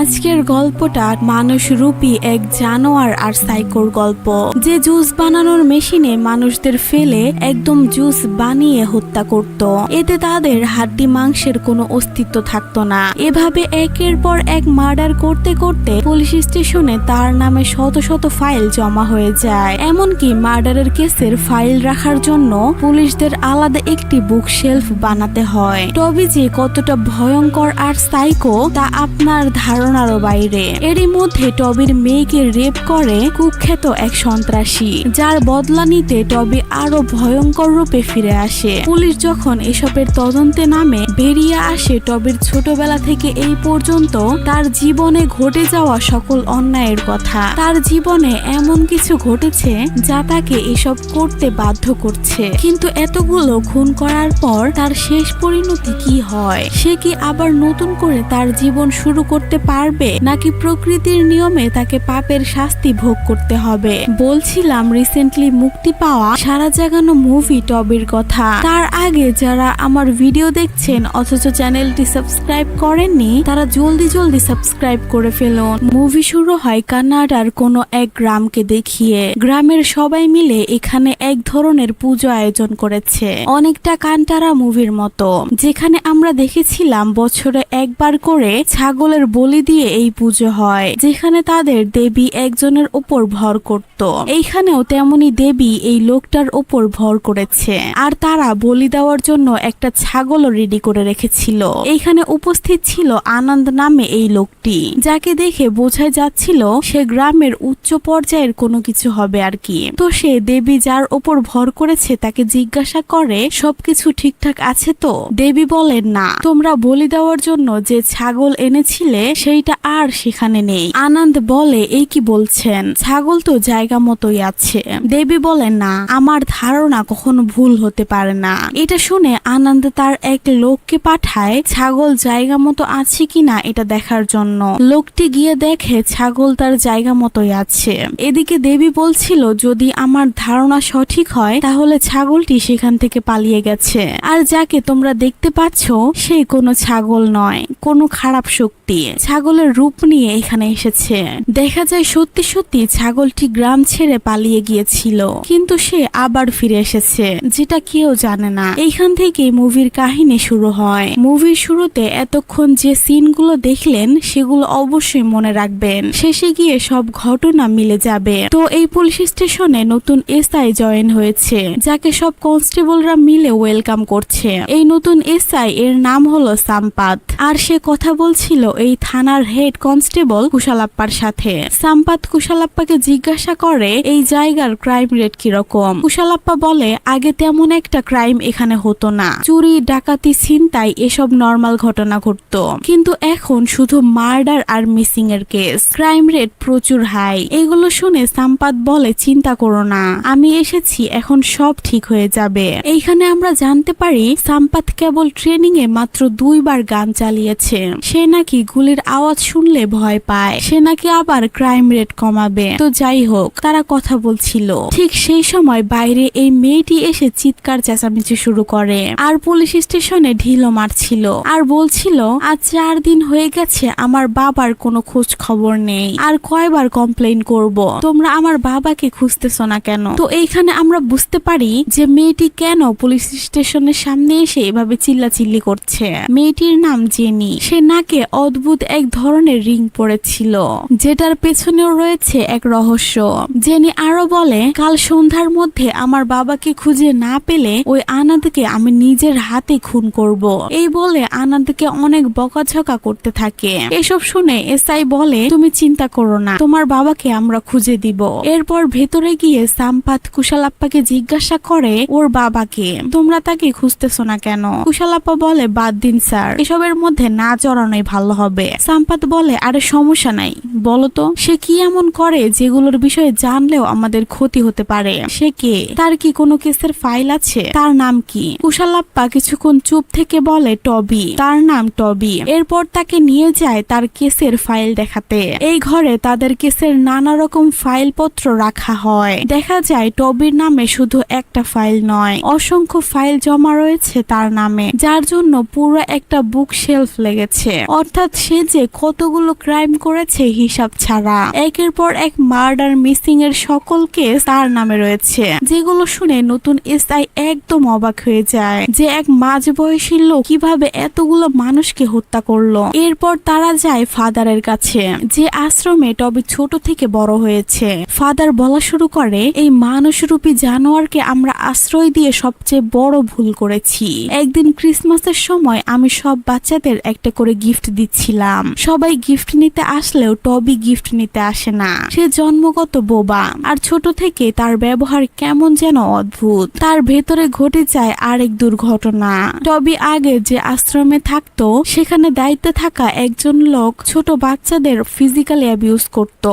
আজকের গল্পটা মানুষরূপী এক জানোয়ার আর সাইকোর গল্প, যে জুস বানানোর মেশিনে মানুষদের ফেলে একদম জুস বানিয়ে হত্যা করত। এতে তাদের হাড্ডি মাংসের কোনো অস্তিত্ব থাকতো না। এভাবে একের পর এক মার্ডার করতে করতে পুলিশ স্টেশনে তার নামে শত শত ফাইল জমা হয়ে যায়। এমনকি মার্ডারের কেসের ফাইল রাখার জন্য পুলিশদের আলাদা একটি বুক শেলফ বানাতে হয়। টবি যে কতটা ভয়ঙ্কর আর সাইকো তা আপনার ধারণারও বাইরে। এরই মধ্যে টবির মেয়েকে রেপ করে কুখ্যাত এক সন্ত্রাসী, যার বদলা নিতে টবি আরো ভয়ঙ্কর রূপে ফিরে আসে। পুলিশ যখন এসবের তদন্তে নামে, বেরিয়ে আসে টবির ছোটবেলা থেকে এই পর্যন্ত তার জীবনে ঘটে যাওয়া সকল অন্যায়ের কথা। তার জীবনে এমন কিছু ঘটেছে যা তাকে এসব করতে বাধ্য করছে। কিন্তু এতগুলো খুন করার পর তার শেষ পরিণতি কি হয়? সে কি আবার নতুন করে তার জীবন শুরু করতে পারবে, নাকি প্রকৃতির নিয়মে তাকে পাপের শাস্তি ভোগ করতে হবে? বলছিলাম রিসেন্টলি মুক্তি পাওয়া সারা জাগানো মুভি টবির কথা। তার আগে যারা আমার ভিডিও দেখছেন অথচ চ্যানেলটি সাবস্ক্রাইব করেননি, তারা জলদি জলদি সাবস্ক্রাইব করে ফেলুন। মুভি শুরু হয় কানাডার কোনো এক গ্রামকে দেখিয়ে। গ্রামের সবাই মিলে এখানে এক ধরনের পুজো আয়োজন করেছে, অনেকটা কান্টারা মুভির মতো, যেখানে আমরা দেখেছিলাম বছরে একবার করে ছাগলের বলি দিয়ে এই পুজো হয়, যেখানে তাদের দেবী একজনের উপর ভর করত। এইখানেও তেমনি দেবী এই লোকটার উপর ভর করেছে, আর তারা বলি দেওয়ার জন্য একটা ছাগলও রেডি করে রেখেছিল। এইখানে উপস্থিত ছিল আনন্দ নামে এই লোকটি, যাকে দেখে বোঝাই যাচ্ছিল সে গ্রামের উচ্চ পর্যায়ের কোনো কিছু হবে আর কি। তো সে দেবী যার উপর ভর করেছে তাকে জিজ্ঞাসা করে সবকিছু ঠিকঠাক আছে তো? দেবী বলেন না, তোমরা বলি দেওয়ার জন্য যে ছাগল এনেছিলে সেইটা আর সেখানে নেই। আনন্দ বলে, এই কি বলছেন? ছাগল তো জায়গা মতোই আছে। দেবী বলেন না, আমার ধারণা কখনো ভুল হতে পারে না। এটা শুনে আনন্দ তার এক লোককে পাঠায় ছাগল জায়গা মতো আছে কিনা এটা দেখার জন্য। লোকটি গিয়ে দেখে ছাগল তার জায়গা মতোই আছে। এদিকে দেবী বলছিল, যদি আমার ধারণা সঠিক হয় তাহলে ছাগলটি সেখান থেকে পালিয়ে গেছে, আর যাকে তোমরা দেখতে পাচ্ছ সে কোনো ছাগল নয়, কোনো খারাপ শক্তি ছাগলের রূপ নিয়ে এখানে এসেছে। দেখা যায় সত্যি সত্যি ছাগলটি গ্রাম ছেড়ে পালিয়ে গিয়েছিল, কিন্তু সে আবার ফিরে এসেছে, যেটা কেউ জানে না। এইখান থেকে মুভির কাহিনী শুরু হয়। মুভির শুরুতে এতক্ষণ যে সিনগুলো দেখলেন সেগুলো অবশ্যই মনে রাখবেন, শেষে গিয়ে সব ঘটনা মিলে যাবে। তো এই পুলিশ স্টেশনে নতুন এসআই জয়েন হয়েছে, যাকে সব কনস্টেবলরা মিলে ওয়েলকাম করছে। এই নতুন এসআই এর নাম হলো সাম্পাত, আর সে কথা বলছিল এই থানার হেড কনস্টেবল কুশালাপ্পার সাথে। সাম্পাত কুশালাপ্পাকে জিজ্ঞাসা করে এই জায়গার ক্রাইম রেট কিরকম। কুশালাপ্পা বলে, আগে তেমন একটা ক্রাইম এখানে হতো না, চুরি ডাকাতি ছিনতাই এসব নর্মাল ঘটনা ঘটতো, কিন্তু এখন শুধু মার্ডার আর মিসিং এর কেস, ক্রাইম রেট প্রচুর হাই। এগুলো শুনে সাম্পাত বলে, চিন্তা করো না, আমি এসেছি, এখন সব ঠিক হয়ে যাবে। এইখানে আমরা জানতে পারি সাম্পাত কেবল ট্রেনিং এ মাত্র 2 বার গান চালিয়েছে। সে নাকি গুলির আওয়াজ শুনলে ভয় পায়, সে নাকি আবার ক্রাইম রেট কমাবে। তো যাই হোক, তারা কথা বলছিল, ঠিক সেই সময় বাইরে এই মেয়েটি এসে চিৎকার চেঁচামেচি শুরু করে, আর পুলিশ স্টেশনে ঢিলও মারছিল, আর বলছিল, আজ 4 দিন হয়ে গেছে আমার বাবার কোনো খোঁজ খবর নেই, আর কয়বার কমপ্লেইন করব, তোমরা আমার বাবাকে খুঁজতেছো না কেন? তো এইখানে আমরা বুঝতে পারি যে মেয়েটি কেন পুলিশ স্টেশনের সামনে এসে এভাবে চিল্লাচিল্লি করছে। মেয়েটির নাম জেনি। সে নাকে অদ্ভুত এক ধরনের রিং পড়েছিল, যেটার পেছনেও রয়েছে এক রহস্য। জেনি আরো বলে, কাল সন্ধ্যার মধ্যে আমার বাবাকে খুঁজে না পেলে ওই আনন্দকে আমি নিজের হাতে খুন করব। এই বলে আনন্দকে অনেক বকাঝকা করতে থাকে। এসব শুনে এসআই বলে, তুমি চিন্তা করো না, তোমার বাবাকে আমরা খুঁজে দিব। এরপর ভেতরে গিয়ে সাম্পাত কুশালাপ্পাকে জিজ্ঞাসা করে ওর বাবাকে, তোমরা তাকে খুঁজতেছো না কেন? কুশালাপ্পা বলে, বাদ দিন স্যার, এসবের মধ্যে না জড়ানোই ভালো হবে। সাম্পাত বলে, আরে সমস্যা নাই, বলতো সে কি এমন করে যেগুলোর বিষয়ে জানলেও আমাদের ক্ষতি হতে পারে? সে কে? তার কি কোনো কেসের ফাইল আছে? তার নাম কি? কুশালাপ্পা কিছুক্ষণ চুপ থেকে বলে, টবি, তার নাম টবি। এরপর তাকে নিয়ে যায় তার কেসের ফাইল দেখাতে। এই ঘরে তাদের কেসের নানা রকম ফাইলপত্র রাখা হয়। দেখা যায় টবির নামে শুধু একটা ফাইল নয়, অসংখ্য ফাইল জমা রয়েছে তার নামে, যার জন্য পুরো একটা বুক শেলফ লেগেছে। অর্থাৎ সে যে কতগুলো ক্রাইম করেছে হিসাব ছাড়া। একের পর এক মার্ডার, মিসিং এর সকল কেস তার নামে রয়েছে, যেগুলো শুনে নতুন এসআই একদম অবাক হয়ে যায় যে এক মাঝবয়সী লোক কিভাবে এতগুলো মানুষকে হত্যা করলো। এরপর তারা যায় ফাদারের কাছে, যে আশ্রমে টবি ছোট থেকে বড় হয়েছে। ফাদার বলা শুরু করে, এই মানুষরূপী জানোয়ারকে আমরা আশ্রয় দিয়ে সবচেয়ে বড় ভুল করেছি। একদিন ক্রিসমাসের সময় আমি সব বাচ্চাদের একটা করে গিফট দিচ্ছিলাম। সবাই গিফট নিতে আসলেও টবি গিফট নিতে আসে না। সে জন্মগত বোবা, আর ছোট থেকে তার ব্যবহার কেমন যেন অদ্ভুত। তার ভেতরে ঘটে যায় আরেক দুর্ঘটনা। টবি আগে যে আশ্রমে থাকতো সেখানে দায়িত্বে থাকা একজন লোক ছোট বাচ্চাদের ফিজিক্যালি অ্যাবিউজ করত।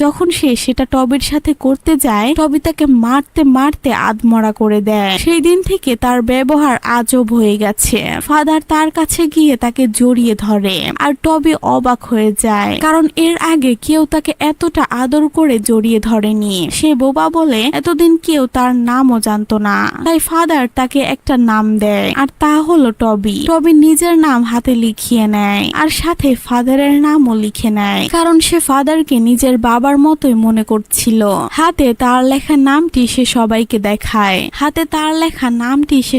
যখন সে সেটা টবির সাথে করতে যায়, টবি তাকে মারতে মারতে আধমরা করে দেয়। সেই দিন থেকে তার ব্যবহার আজব হয়ে গেছে। ফাদার তার কাছে গিয়ে তাকে জড়িয়ে ধরে, আর টবি অবাক হয়ে যায়, কারণ এর আগে কেউ তাকে এতটা আদর করে জড়িয়ে ধরেনি। সে বোবা বলে এতদিন কেউ তার নামও জানতো না। তাই ফাদার তাকে একটা নাম দেয়, আর তা হলো টবি। টবি নিজের নাম হাতে লিখিয়ে নেয়, আর সাথে ফাদারের নামও লিখে নেয়, কারণ সে ফাদারকে নিজের বাবার মতোই মনে করছিল। হাতে তার লেখা নামটি সে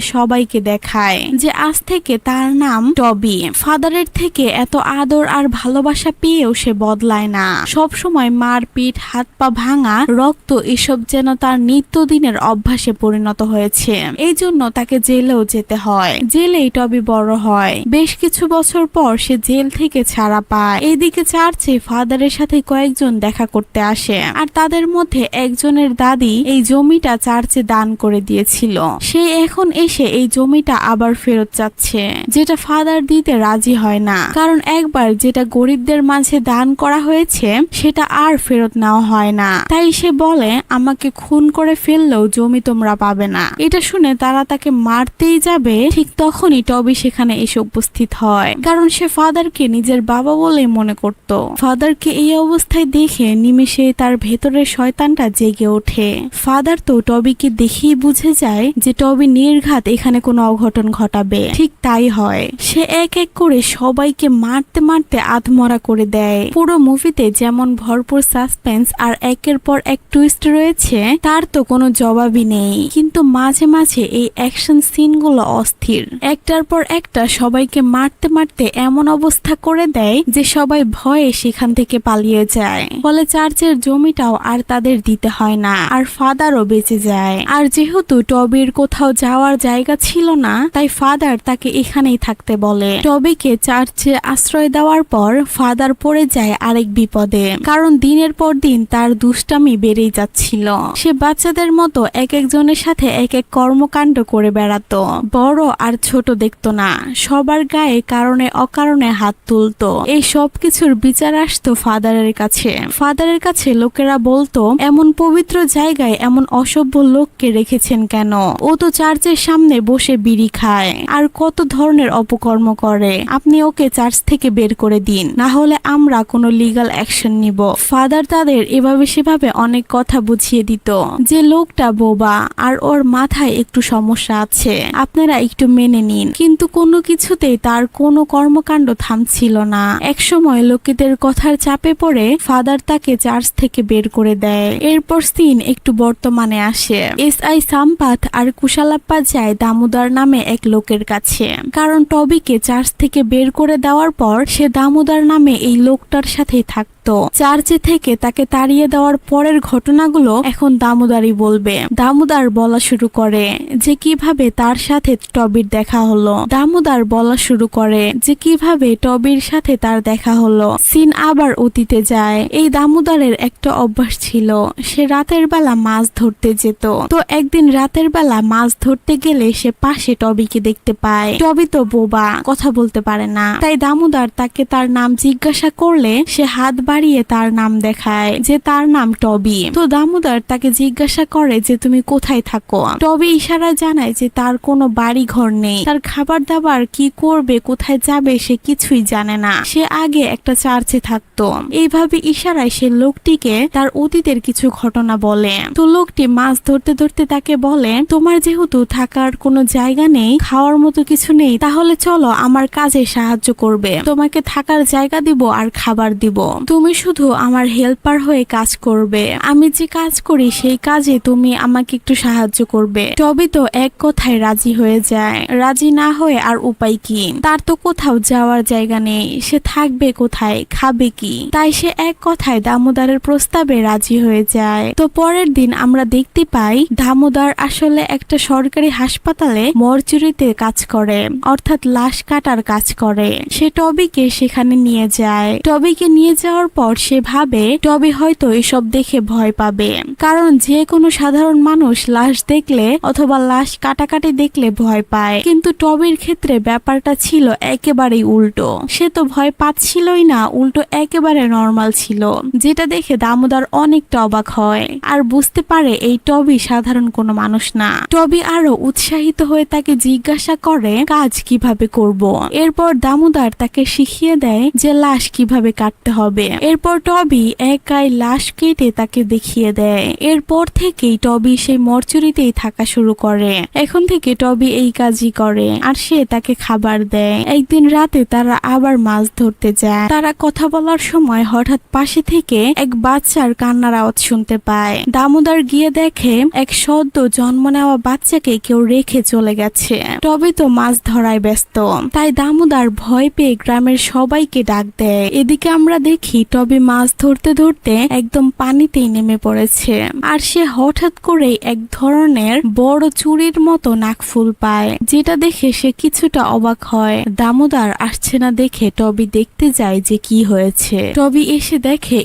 সবাইকে দেখায় যে আজ থেকে তার নাম টবি। ফাদারের থেকে এত আদর আর ভালোবাসা পেয়েও সে বদলায় না। সব সময় মারপিট, হাত পা ভাঙা, রক্ত, এসব যেন তার নিত্যদিনের অভ্যাসে পরিণত হয়েছে। এই জন্য তাকে জেলেও যেতে হয়। জেলেই টবি বড় হয়। বেশ কিছু বছর পর সে জেল থেকে ছাড়া পায়। এইদিকে চার্চে ফাদারের সাথে কয়েকজন দেখা করতে আসে, আর তাদের মধ্যে একজনের দাদি এই জমিটা চার্চে দান করে দিয়েছিল। সে এখন এসে এই জমিটা আবার ফেরত চাচ্ছে, যেটা ফাদার দিতে রাজি হয় না, কারণ একবার যেটা গরিবদের মাঝে দান করা হয়েছে সেটা আর ফেরত নেওয়া হয় না। তাই সে বলে, আমাকে খুন করে ফেললেও জমি তোমরা পাবে না। এটা শুনে তারা তাকে মারতেই যাবে, ঠিক তখনই টবি সেখানে এসে উপস্থিত হয়, কারণ সে ফাদারকে নিজের বাবা বলেই মনে করত। ফাদারকে এই অবস্থায় দেখে নিমেষে তার ভেতরের শয়তানটা জেগে ওঠে। ফাদার তো টবিকে দেখেই বুঝে যায় যে টবি নির্ঘাত এখানে কোনো অঘটন ঘটাবে। ঠিক তাই হয়। সে এক এক করে সবাইকে মারতে মারতে আধমরা করে দেয়। পুরো মুভিতে যেমন ভরপুর সাসপেন্স আর একের পর এক টুইস্ট রয়েছে, তার তো কোনো জবাবই নেই। কিন্তু মাঝে মাঝে এই অ্যাকশন সিনগুলো অস্থির। একটার পর একটা সবাইকে মারতে মারতে এমন অবস্থা করে দেয় যে সবাই ভয়ে সেখান থেকে পালিয়ে যায়। ফলে চার্চের জমিটাও আর তাদের দিতে হয় না, আর ফাদারও বেঁচে যায়। আর যেহেতু টবির কোথাও যাওয়ার জায়গা ছিল না, তাই ফাদার তাকে এখানেই থাকতে বলে। টবিকে চার্চে আশ্রয় দেওয়ার পর ফাদার পড়ে যায় আরেক বিপদে, কারণ দিনের পর দিন তার দুষ্টামি বেড়েই যাচ্ছিল। সে বাচ্চাদের মতো এক একজনের সাথে এক এক কর্মকাণ্ড করে বেড়াতো। বড় আর ছোট দেখতো না, সবার গায়ে কারণে অকারণে হাত তুলতো। এই সব কিছুর বিচার আসতো ফাদারের কাছে। ফাদারের কাছে লোকেরা বলতো, এমন পবিত্র জায়গায় এমন অসভ্য লোককে রেখেছেন কেন? ও তো চার্চের সামনে বসে বিড়ি খায় আর কত ধরনের অপকর্ম করে। আপনি ওকে চার্চ থেকে বের করে দিন, না হলে আমরা কোনো লিগ্যাল অ্যাকশন নিব। ফাদার তাদের এভাবে সেভাবে অনেক কথা বুঝিয়ে দিত যে লোকটা বোবা আর ওর মাথায় একটু সমস্যা আছে, আপনারা একটু মেনে নিন। কিন্তু কোনো কিছুতেই তার কোনো কর্মকাণ্ড থামছিল না। একসময় লোকেদের কথার চাপে পড়ে ফাদার তাকে চার্চ থেকে বের করে দেয়। এরপর সিন একটু বর্তমানে আসে। এসআই সাম্পাথ আর কুশালাপ্পা যায় দামোদর নামে এক লোকের কাছে, কারণ টবিকে চার্চ থেকে বের করে দেওয়ার পর সে দামোদর নামে এই লোকটার সাথেই থাকতো। চার্চে থেকে তাকে তাড়িয়ে দেওয়ার পরের ঘটনাগুলো এখন দামোদারই বলবে। দামোদার বলা শুরু করে যে কিভাবে তার সাথে টবির দেখা হলো। তার দেখা হলো। সিন আবার অতীতে যায়। এই দামোদারের একটা অভ্যাস ছিল, সে রাতের বেলা মাছ ধরতে যেত। তো একদিন রাতের বেলা মাছ ধরতে গেলে সে পাশে টবিকে দেখতে পায়। টবি তো বোবা, কথা বলতে পারে না। তাই দামোদার তাকে তার নাম জিজ্ঞাসা করলে সে হাত বাড়িয়ে তার নাম দেখায় যে তার নাম টবি। তো দামোদর তাকে জিজ্ঞাসা করে যে তুমি কোথায় থাকো। টবি ইশারায় জানায় যে তার কোনো বাড়ি ঘর নেই, তার খাবার দাবার কি করবে কোথায় যাবে সে কিছুই জানে না, সে আগে একটা চার্চে থাকতো। এইভাবে ইশারায় সে লোকটিকে তার অতীতের কিছু ঘটনা বলে। তো লোকটি মাছ ধরতে ধরতে তাকে বলে তোমার যেহেতু থাকার কোনো জায়গা নেই, খাওয়ার মতো কিছু নেই, তাহলে চলো আমার কাজে সাহায্য করবে, তোমাকে থাকার জায়গা দিব আর খাবার দিব, তুমি শুধু আমার হেল্পার হয়ে কাজ করবে, আমি যে কাজ করি সেই কাজে তুমি আমাকে একটু সাহায্য করবে। টবি তো এক কথায় রাজি হয়ে যায়। রাজি না হয়ে আর উপায় কি, তার তো কোথাও যাওয়ার জায়গা নেই, সে থাকবে কোথায়, খাবে কি, তাই সে এক কথায় দামোদরের প্রস্তাবে রাজি হয়ে যায়। তো পরের দিন আমরা দেখতে পাই দামোদর আসলে একটা সরকারি হাসপাতালে মরচুরিতে কাজ করে, অর্থাৎ লাশ কাটার কাজ করে। সে টবিকে সেখানে নিয়ে যায়। টবিকে নিয়ে যাওয়ার পর সে ভাবে টবি হয়তো এসব দেখে ভয় পাবে, কারণ যে কোনো সাধারণ মানুষ লাশ দেখলে অথবা লাশ কাটাকাটি দেখলে ভয় পায়, কিন্তু টবির ক্ষেত্রে ব্যাপারটা ছিল একেবারেই উল্টো। সে তো ভয় পাচ্ছিলই না, উল্টো একেবারে নর্মাল ছিল, যেটা দেখে দামোদর অনেকটা অবাক হয় আর বুঝতে পারে এই টবি সাধারণ কোনো মানুষ না। টবি আরো উৎসাহিত হয়ে তাকে জিজ্ঞাসা করে কাজ কিভাবে করব। এরপর দামোদর তাকে শিখিয়ে দেয় যে লাশ কিভাবে কাটতে হবে। এরপর টবি একাই লাশ কেটে তাকে দেখিয়ে দেয়। এরপর থেকেই টবি সেই মরচুরিতেই থাকা শুরু করে। এখন থেকে টবি এই কাজই করে আর সে তাকে খাবার দেয়। একদিন রাতে তারা আবার মাছ ধরতে যায়। তারা কথা বলার সময় হঠাৎ পাশে থেকে এক বাচ্চার কান্নার আওয়াজ শুনতে পায়। দামোদর গিয়ে দেখে এক সদ্য জন্ম নেওয়া বাচ্চাকে কেউ রেখে চলে গেছে। টবি তো মাছ ধরায় ব্যস্ত, তাই দামোদর ভয় পেয়ে গ্রামের সবাইকে ডাক দেয়। এদিকে আমরা দেখি টবি মাছ ধরতে ধরতে একদম পানিতেই নেমে পড়েছে আর সে হঠাৎ করে এক ধরনের বড় চুরির মতো নাকফুল পায়, যেটা দেখে সে কিছুটা অবাক হয়। দামোদর আসছে না দেখে টবি দেখতে যায় যে কি হয়েছে। টবি এসে দেখে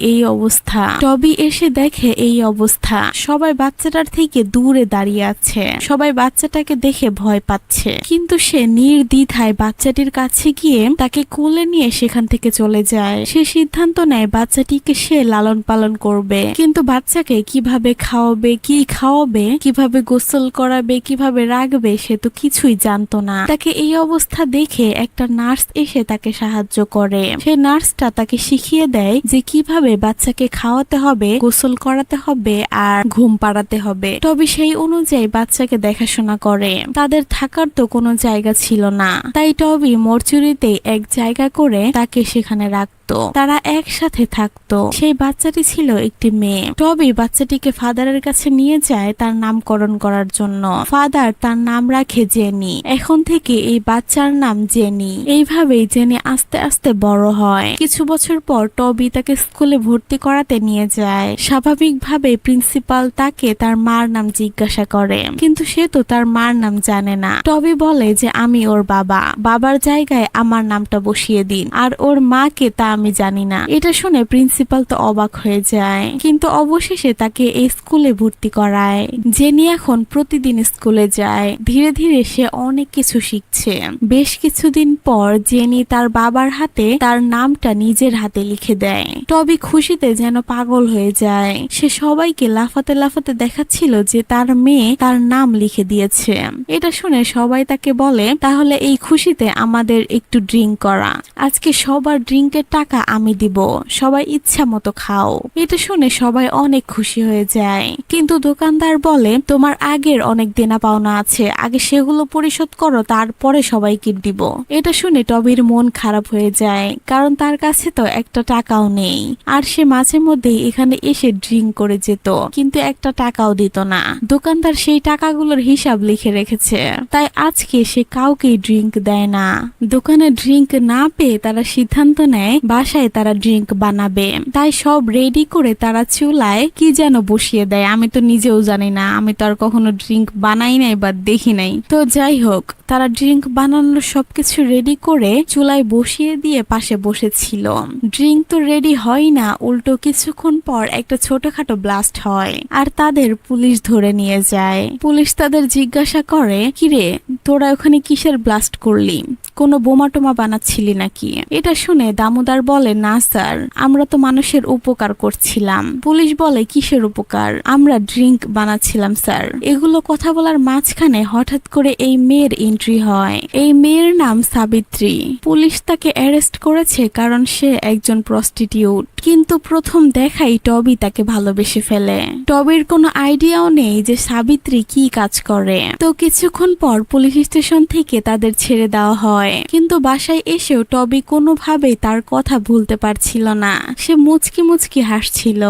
এই অবস্থা, সবাই বাচ্চাটার থেকে দূরে দাঁড়িয়ে আছে, সবাই বাচ্চাটাকে দেখে ভয় পাচ্ছে, কিন্তু সে নির্দ্বিধায় বাচ্চাটির কাছে গিয়ে তাকে কোলে নিয়ে সেখান থেকে চলে যায়। সে সিদ্ধান্ত নেয় বাচ্চাটিকে সে লালন পালন করবে, কিন্তু বাচ্চাকে কিভাবে খাওয়াবে, কি খাওয়াবে, কিভাবে গোসল করাবে, কিভাবে রাখবে সে তো কিছুই জানতো না। তাকে এই অবস্থা দেখে একটা নার্স এসে তাকে সাহায্য করে। সেই নার্সটা তাকে শিখিয়ে দেয় যে কিভাবে বাচ্চাকে খাওয়াতে হবে, গোসল করাতে হবে আর ঘুম পাড়াতে হবে। তবে সেই অনুযায়ী বাচ্চাকে দেখাশোনা করে। তাদের থাকার তো কোনো জায়গা ছিল না, তাই টবি মরচুরিতে এক জায়গা করে তাকে সেখানে রাখত। তারা একসাথে থাকতো। সেই বাচ্চাটি ছিল একটি মেয়ে। টবি বাচ্চাটিকে ফাদারের কাছে নিয়ে যায় তার নামকরণ করার জন্য। ফাদার তার নাম রাখে জেনি। এখন থেকে এই বাচ্চার নাম জেনি। এইভাবেই জেনি আস্তে আস্তে বড় হয়। কিছু বছর পর টবি তাকে স্কুলে ভর্তি করাতে নিয়ে যায়। স্বাভাবিকভাবে প্রিন্সিপাল তাকে তার মার নাম জিজ্ঞাসা করে, কিন্তু সে তো তার মার নাম জানে না। টবি বলে যে আমি ওর বাবা, বাবার জায়গায় আমার নামটা বসিয়ে দিন, আর ওর মাকে তা আমি জানি না। এটা শুনে প্রিন্সিপাল তো অবাক হয়ে যায়, কিন্তু অবশেষে তাকে এই স্কুলে ভর্তি করায়। জেনি এখন প্রতিদিন স্কুলে যায়। ধীরে ধীরে সে অনেক কিছু শিখছে। বেশ কিছুদিন পর জেনি তার বাবার হাতে তার নামটা নিজের হাতে লিখে দেয়। টবি খুশিতে যেন পাগল হয়ে যায়। সে সবাইকে লাফাতে লাফাতে দেখাচ্ছিল যে তার মেয়ে তার নাম লিখে দিয়েছে। এটা শুনে সবাই তাকে বলে তাহলে এই খুশিতে আমাদের একটু ড্রিঙ্ক করা, আজকে সবার ড্রিঙ্কের টাকা আমি দিব, সবাই ইচ্ছা মতো খাও। এটা শুনে সবাই অনেক খুশি হয়ে যায়, কিন্তু দোকানদার বলে তোমার আগের অনেক দেনা পাওনা আছে, আগে সেগুলো পরিশোধ করো, তারপরে সবাইকে দিব। এটা শুনে টবির মন খারাপ হয়ে যায়, কারণ তার কাছে তো একটা টাকাও নেই, আর সে মাঝে মধ্যেই এখানে এসে ড্রিঙ্ক করে যেত, কিন্তু একটা টাকাও দিত না। দোকানদার সেই টাকাগুলোর হিসাব লিখে রেখেছে, তাই আজকে সে কাউকে ড্রিঙ্ক দেয় না। দোকানে ড্রিঙ্ক না পেয়ে তারা সিদ্ধান্ত নেয় বাসায় তারা ড্রিঙ্ক বানাবে। তাই সব রেডি করে তারা চুলায় কি যেন বসিয়ে দেয়, আমি তো নিজেও জানি না, আমি তো আর কখনো ড্রিঙ্ক বানাই নাই বা দেখি নাই। তো যাই হোক, তারা ড্রিঙ্ক বানানোর সবকিছু রেডি করে চুলায় বসিয়ে দিয়ে পাশে বসেছিল। ড্রিঙ্ক তো রেডি হয় না, উল্টো কিছুক্ষণ পর একটা ছোটখাটো ব্লাস্ট হয় আর তাদের পুলিশ ধরে নিয়ে যায়। পুলিশ তাদের জিজ্ঞাসা করে, কিরে তোরা ওখানে কিসের ব্লাস্ট করলি, কোনো বোমা টোমা বানাচ্ছিলি নাকি? এটা শুনে দামোদর বলে, না স্যার, আমরা তো মানুষের উপকার করছিলাম। পুলিশ বলে, কিসের উপকার? আমরা ড্রিঙ্ক বানাচ্ছিলাম স্যার। এগুলো কথা বলার মাঝখানে হঠাৎ করে এই মেয়ের এন্ট্রি হয়। এই মেয়ের নাম সাবিত্রী। পুলিশ তাকে অ্যারেস্ট করেছে কারণ সে একজন প্রস্টিটিউট। কিন্তু প্রথম দেখাই টবি তাকে ভালোবেসে ফেলে। টবির কোনো আইডিয়াও নেই যে সাবিত্রী কি কাজ করে। তো কিছুক্ষণ পর পুলিশ স্টেশন থেকে তাদের ছেড়ে দেওয়া হয়। কিন্তু বাসায় এসেও টবি কোনোভাবেই তার কথা ভুলতে পারছিল না। সে মুচকি মুচকি হাসছিল।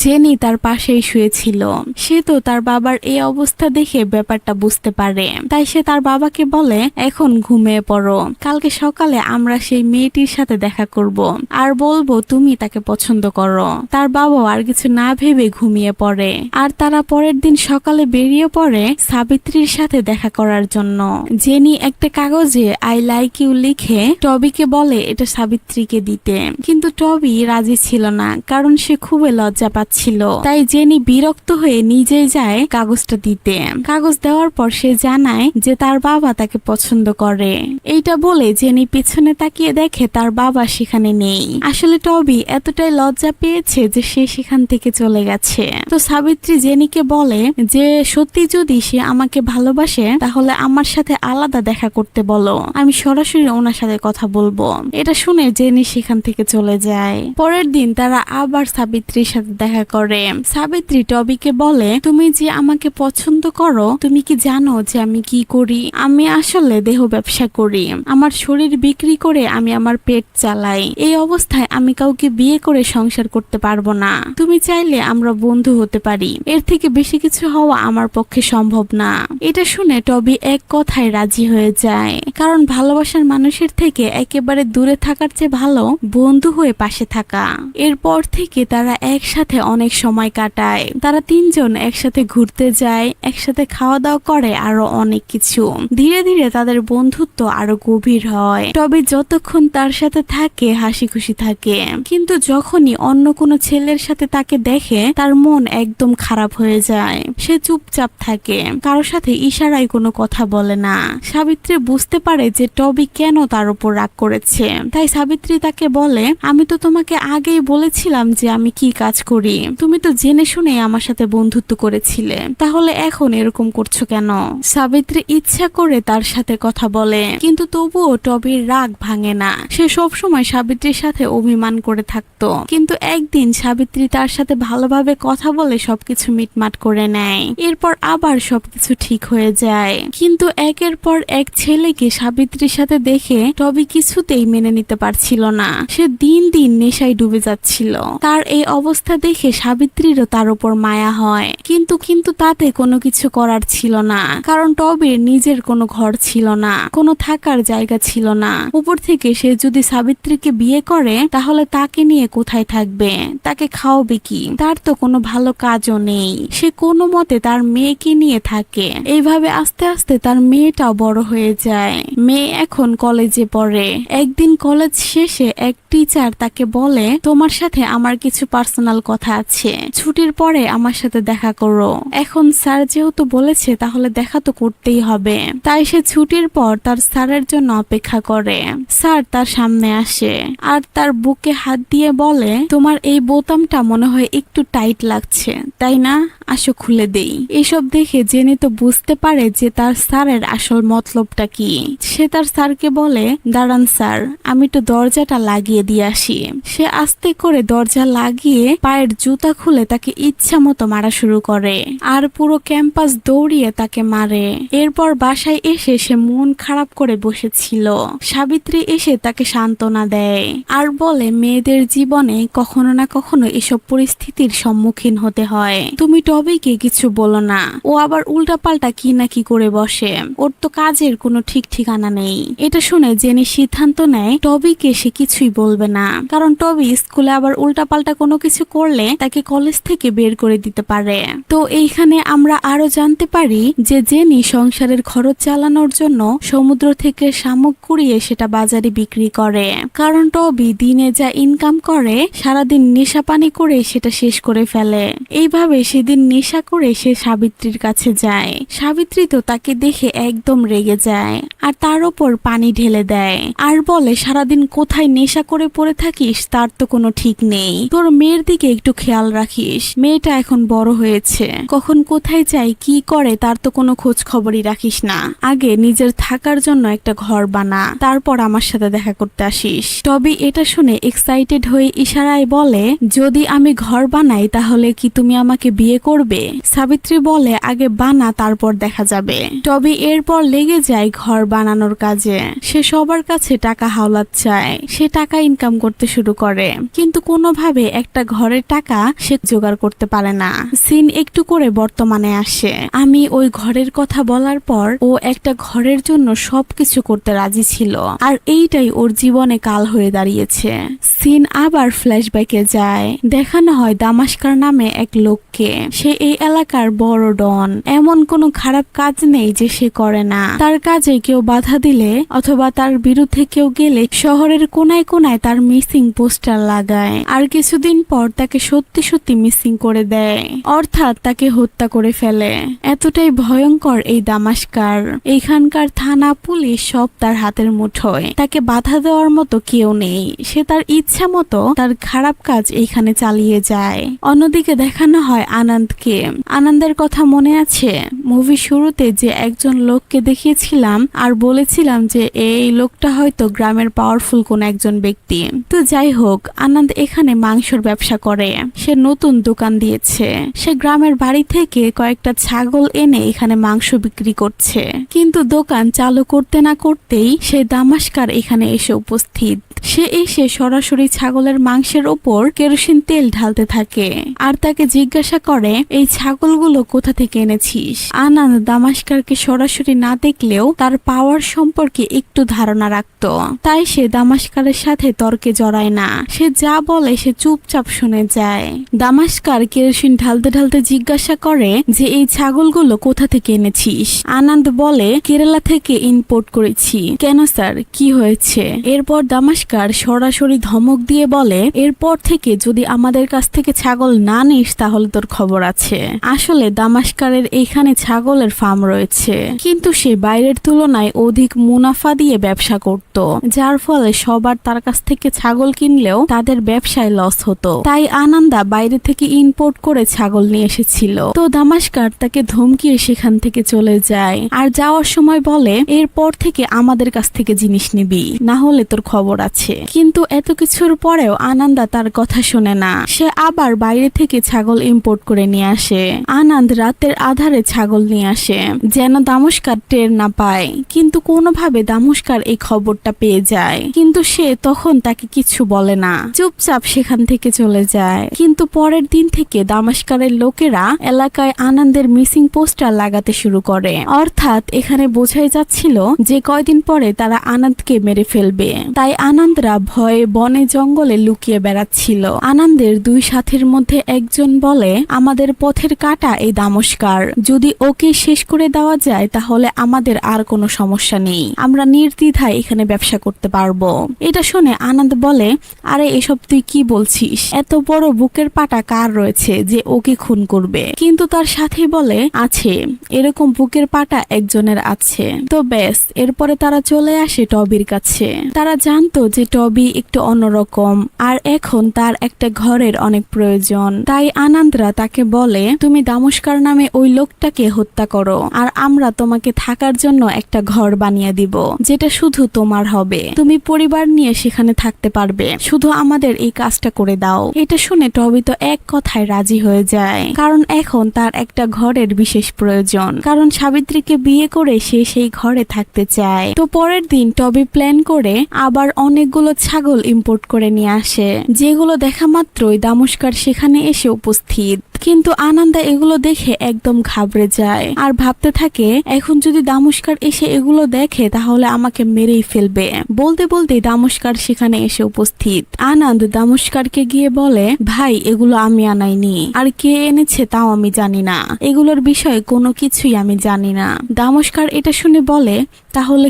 জেনি তার পাশেই শুয়েছিল। সে তো তার বাবার এই অবস্থা দেখে ব্যাপারটা বুঝতে পারে। তাই সে তার বাবাকে বলে, এখন ঘুমিয়ে পড়ো, কালকে সকালে আমরা সেই মেয়েটির সাথে দেখা করব আর বলবো তুমি তাকে পছন্দ করো। তার বাবাও আর কিছু না ভেবে ঘুমিয়ে পড়ে। আর তারা পরের দিন সকালে বেরিয়ে পড়ে সাবিত্রীর সাথে দেখা করার জন্য। জেনি একটা কাগজে আই লাইক ইউ লিখে টবিকে বলে এটা সাবিত্রীকে দিতে। কিন্তু টবি রাজি ছিল না, কারণ সে খুবই লজ্জা পাচ্ছিল। তাই জেনি বিরক্ত হয়ে নিজেই যায় কাগজটা দিতে। কাগজ দেওয়ার পর সে জানায় যে তার বাবা তাকে পছন্দ করে। এইটা বলে জেনি পিছনে তাকিয়ে দেখে তার বাবা সেখানে নেই। আসলে টবি এতটাই লজ্জা পেয়েছে যে সে সেখান থেকে চলে গেছে। তো সাবিত্রী জেনিকে বলে যে সত্যি যদি সে আমাকে ভালোবাসে তাহলে আমার সাথে আলাদা দেখা করতে বলো, আমি সরাসরি ওনার সাথে কথা বলবো। এটা শুনে জেনি সেখান থেকে চলে যায়। পরের দিন তারা আবার সাবিত্রীর সাথে দেখা করে। সাবিত্রী টবিকে বলে, তুমি যে আমাকে পছন্দ করো, তুমি কি জানো যে আমি কি করি? আমি আসলে দেহ ব্যবসা করি। আমার শরীর বিক্রি করে আমি আমার পেট চালাই। এই অবস্থায় আমি কাউকে বিয়ে করে সংসার করতে পারবো না। তুমি চাইলে আমরা বন্ধু হতে পারি, এর থেকে বেশি কিছু হওয়া আমার পক্ষে সম্ভব না। এটা শুনে টবি এক কথায় রাজি হয়ে যায়, কারণ ভালোবাসার মানুষের থেকে একেবারে দূরে থাকার চেয়ে ভালো বন্ধু হয়ে পাশে থাকা। এরপর থেকে তারা একসাথে অনেক সময় কাটায়। তারা তিনজন একসাথে ঘুরতে যায়, একসাথে খাওয়া দাওয়া করে, আরো অনেক কিছু। ধীরে ধীরে তাদের বন্ধুত্ব আরো গভীর হয়। টবি যতক্ষণ তার সাথে থাকে হাসি খুশি থাকে, কিন্তু যখনই অন্য কোনো ছেলের সাথে তাকে দেখে তার মন একদম খারাপ হয়ে যায়। সে চুপচাপ থাকে, কারোর সাথে ইশারায় কোনো কথা বলে না। সাবিত্রী বুঝতে পারে যে টবি কেন তার উপর রাগ করেছে। তাই সাবিত্রী তাকে বলে, আমি তো তোমাকে আগেই বলেছিলাম যে আমি কি কাজ করি। তুমি তো জেনে শুনে আমার সাথে বন্ধুত্ব করেছিলে, তাহলে এখন এরকম করছো কেন? সাবিত্রী ইচ্ছা করে তার সাথে কথা বলে, কিন্তু তবুও টবির রাগ ভাঙে না। সে সবসময় সাবিত্রীর সাথে অভিমান করে থাকতো। কিন্তু একদিন সাবিত্রী তার সাথে ভালোভাবে কথা বলে সবকিছু মিটমাট করে নেয়। এরপর আবার সবকিছু ঠিক হয়ে যায়। কিন্তু একের পর এক ছেলেকে সাবিত্রীর সাথে দেখে টবি কিছুতেই মেনে নিতে পারছিল না। সে দিন দিন নেশায় ডুবে যাচ্ছিল। তার এই অবস্থা দেখে সাবিত্রীরও তার উপর মায়া হয়, কিন্তু তাতে কোনো কিছু করার ছিল না, কারণ টবির নিজের কোনো ঘর ছিল না, কোনো থাকার জায়গা ছিল না। উপর থেকে সে যদি সাবিত্রীকে বিয়ে করে তাহলে তাকে নিয়ে কোথায় থাকবে, তাকে খাওয়াবে কি? তার তো কোনো ভালো কাজও নেই। সে কোনো মতে তার মেয়েকে নিয়ে থাকে। এইভাবে আস্তে আস্তে তার মেয়েটাও বড় হয়ে যায়। মেয়ে এখন কলেজে পড়ে। একদিন কলেজ শেষে এক টিচার তাকে বলে, তোমার সাথে আমার কিছু পার্সোনাল কথা আছে, ছুটির পরে আমার সাথে দেখা করো। এখন স্যার যেহেতু বলেছে তাহলে দেখা তো করতেই হবে। তাই সে ছুটির পর তার স্যারের জন্য অপেক্ষা করে। স্যার তার সামনে আসে আর তার বুকে হাত দিয়ে বলে, তোমার এই বোতামটা মনে হয় একটু টাইট লাগছে, তাই না? আসো খুলে দেই। এসব দেখে জেনে তো বুঝতে পারে যে তার স্যারের আসল মতলবটা কি। সে তার স্যারকে বলে, দাঁড়ান স্যার, আমি তো দরজাটা লাগিয়ে দিয়ে আসি। সে আস্তে করে দরজা লাগিয়ে পায়ের জুতা খুলে তাকে ইচ্ছা মতো মারা শুরু করে আর পুরো ক্যাম্পাস দৌড়িয়ে তাকে মারে। এরপর বাসায় এসে সে মন খারাপ করে বসেছিল। সাবিত্রী এসে তাকে সান্ত্বনা দেয় আর বলে, মেয়েদের জীবনে কখনো না কখনো এসব পরিস্থিতির সম্মুখীন হতে হয়। তুমি টবিকে কিছু বলো না, ও আবার উল্টাপাল্টা কি না কি করে বসে, ওর তো কাজের কোনো ঠিক ঠিকানা নেই। এটা শুনে জেনি সিদ্ধান্ত নেয় টবিকে সে কিছুই বলবে না, কারণ টবি স্কুলে আবার উল্টাপাল্টা কোনো কিছু করলে তাকে কলেজ থেকে বের করে দিতে পারে। তো এইখানে আমরা আরো জানতে পারি যে জেনি সংসারের খরচ চালানোর জন্য সমুদ্র থেকে শামুক কুড়িয়ে সেটা বাজারে বিক্রি করে, কারণ টবি দিনে যা ইনকাম করে করে সারাদিন নেশা পানি করে সেটা শেষ করে ফেলে। এইভাবে সেদিন নেশা করে সে সাবিত্রীর কাছে যায়। সাবিত্রী তো তাকে দেখে একদম রেগে যায় আর তার ওপর পানি ঢেলে দেয় আর বলে, সারাদিন কোথায় নেশা করে পড়ে থাকিস তার তো কোনো ঠিক নেই। তোর মেয়ের দিকে একটু খেয়াল রাখিস। মেয়েটা এখন বড় হয়েছে, কখন কোথায় যায় কি করে তার তো কোনো খোঁজ খবরই রাখিস না। আগে নিজের থাকার জন্য একটা ঘর বানা, তারপর আমার সাথে দেখা করতে আসিস। টবি এটা শুনে এক্সাইটেড হয়ে ইশারায় বলে, যদি আমি ঘর বানাই তাহলে কি তুমি আমাকে বিয়ে করবে? সাবিত্রী বলে, আগে বানা তারপর দেখা যাবে। টবি এরপর লেগে যায় ঘর বানানোর কাজে। সে সবার কাছে টাকা হাওলাত চায়, সে টাকা ইনকাম করতে শুরু করে, কিন্তু কোনোভাবে একটা ঘরের টাকা সে জোগাড় করতে পারে না। সিন একটু করে বর্তমানে আসে। আমি ওই ঘরের কথা বলার পর ও একটা ঘরের জন্য সবকিছু করতে রাজি ছিল, আর এইটাই ওর জীবনে কাল হয়ে দাঁড়িয়েছে। সিন আবার ফ্ল্যাশব্যাকে যায়। দেখানো হয় দামাস্কার নামে এক লোককে। সে এই এলাকার বড় ডন। এমন কোনো খারাপ কাজ নেই যে সে করে না। তার কাজে কেউ বাধা দিলে অথবা তার বিরুদ্ধে কেউ গেলে শহরের কোনায় কোনায় তার মিসিং পোস্টার লাগায়, আর কিছুদিন পর তাকে সত্যি সত্যি মিসিং করে দেয়, অর্থাৎ তাকে হত্যা করে ফেলে। এতটাই ভয়ঙ্কর এই দামাস্কার। এইখানকার থানা পুলিশ সব তার হাতের মুঠোয়। তাকে বাধা দেওয়ার মতো কেউ নেই। সে তার ইচ্ছা মতো তার খারাপ কাজ এইখানে চালিয়ে যায়। অন্যদিকে দেখানো হয় আনন্দকে। আনন্দের কথা মনে আছে? মুভি শুরুতে যে একজন লোককে দেখিয়েছিলাম আর বলেছিলাম যে এই লোকটা হয়তো গ্রামের পাওয়ারফুল কোন একজন ব্যক্তি। তো যাই হোক, আনন্দ এখানে মাংসের ব্যবসা করে। সে নতুন দোকান দিয়েছে। সে গ্রামের বাড়ি থেকে কয়েকটা ছাগল এনে এখানে মাংস বিক্রি করছে, কিন্তু দোকান চালু করতে না করতেই সে দামাস্কার এখানে এসে উপস্থিত। সে এসে সরাসরি ছাগলের মাংসের ওপর কেরোসিন তেল ঢালতে থাকে আর তাকে জিজ্ঞাসা করে, এই ছাগলগুলো কোথা থেকে এনেছিস? আনন্দ দামাস্কারকে সরাসরি না দেখলেও তার পাওয়ার সম্পর্কে একটু ধারণা রাখত, তাই সে দামাস্কারের সাথে তর্কে জড়ায় না। সে যা বলে সে চুপচাপ শুনে যায়। দামাস্কার কেরোসিন ঢালতে ঢালতে জিজ্ঞাসা করে যে এই ছাগলগুলো কোথা থেকে এনেছিস? আনন্দ বলে, কেরালা থেকে ইম্পোর্ট করেছি। কেন স্যার, কি হয়েছে? এরপর দামাস্কার সরাসরি ধমক দিয়ে বলে, এরপর থেকে যদি আমাদের কাছ থেকে ছাগল না নিস তাহলে তোর খবর আছে। আসলে দামাস্কারের এইখানে ছাগলের ফার্ম রয়েছে, কিন্তু সে বাইরের তুলনায় অধিক মুনাফা দিয়ে ব্যবসা করত, যার ফলে সবার তার কাছ থেকে ছাগল কিনলেও তাদের ব্যবসায় লস হতো। তাই আনন্দা বাইরে থেকে ইম্পোর্ট করে ছাগল নিয়ে এসেছিল। তো দামাস্কার তাকে ধমকিয়ে সেখান থেকে চলে যায় আর যাওয়ার সময় বলে, এরপর থেকে আমাদের কাছ থেকে জিনিস নিবি, না হলে তোর খবর আছে। কিন্তু এত কিছুর পরেও আনন্দা তার কথা শোনে না। সে আবার বাইরে থেকে ছাগল ইম্পোর্ট করে নিয়ে আসে। আনন্দ রাতের আধারে ছাগল নিয়ে আসে যেন দামাস্কার টের না পায়, কিন্তু কোনোভাবে দামাস্কার এই খবরটা পেয়ে যায়, কিন্তু সে তখন তাকে কিছু বলে না, চুপচাপ সেখান থেকে চলে যায়। কিন্তু পরের দিন থেকে দামাস্কারের লোকেরা এলাকায় আনন্দের মিসিং পোস্টার লাগাতে শুরু করে, অর্থাৎ এখানে বোঝাই যাচ্ছিল যে কয়দিন পরে তারা আনন্দকে মেরে ফেলবে। তাই আনন্দরা ভয়ে বনে জঙ্গলে লুকিয়ে বেড়াচ্ছিল। আনন্দের দুই সাথীর মধ্যে একজন বলে, আমাদের পথের কাটা এই দামাস্কার, যদি ওকে শেষ করে দেওয়া যায় তাহলে আমাদের আর কোনো সমস্যা নেই, আমরা নির্দ্বিধায় এখানে ব্যবসা করতে পারবো। এটা শুনে আনন্দ বলে, আরে এসব তুই কি বলছিস? এত বড় বুকের পাটা কার রয়েছে যে ওকে খুন করবে? কিন্তু তার সাথী বলে, আছে, এরকম বুকের পাটা একজনের আছে। তো ব্যাস, এরপরে তারা চলে আসে টবির কাছে। তারা জানতো যে টবি একটু অন্যরকম আর এখন তার একটা ঘরের অনেক প্রয়োজন। তাই আনন্দরা তাকে বলে, তুমি দামাস্কার নামে ওই লোকটাকে হত্যা করো আর আমরা তোমাকে থাকার জন্য একটা ঘর বানিয়ে দিব, যেটা শুধু তোমার হবে। তুমি পরিবার নিয়ে সেখানে থাকতে পারবে, শুধু আমাদের এই কাজটা করে দাও। এটা শুনে টবি তো এক কথায় রাজি হয়ে যায়, কারণ এখন তার একটা ঘরের বিশেষ প্রয়োজন, কারণ সাবিত্রীকে বিয়ে করে সে সেই ঘরে থাকতে চায়। তো পরের দিন টবি প্ল্যান করে আবার অনেকগুলো ছাগল ইম্পোর্ট করে নিয়ে আসে, যেগুলো দেখা মাত্রই দামাস্কার সেখানে এসে উপস্থিত। কিন্তু আনন্দা এগুলো দেখে একদম ঘাবড়ে যায় আর ভাবতে থাকে, এখন যদি দামাস্কার এসে এগুলো দেখে তাহলে আমাকে মেরেই ফেলবে। বলতে বলতে দামাস্কার সেখানে এসে উপস্থিত। আনন্দ দামাস্কারকে গিয়ে বলে, ভাই এগুলো আমি আনাইনি, আর কে এনেছে তাও আমি জানি না, এগুলোর বিষয়ে কোনো কিছুই আমি জানি না। দামাস্কার এটা শুনে বলে, তাহলে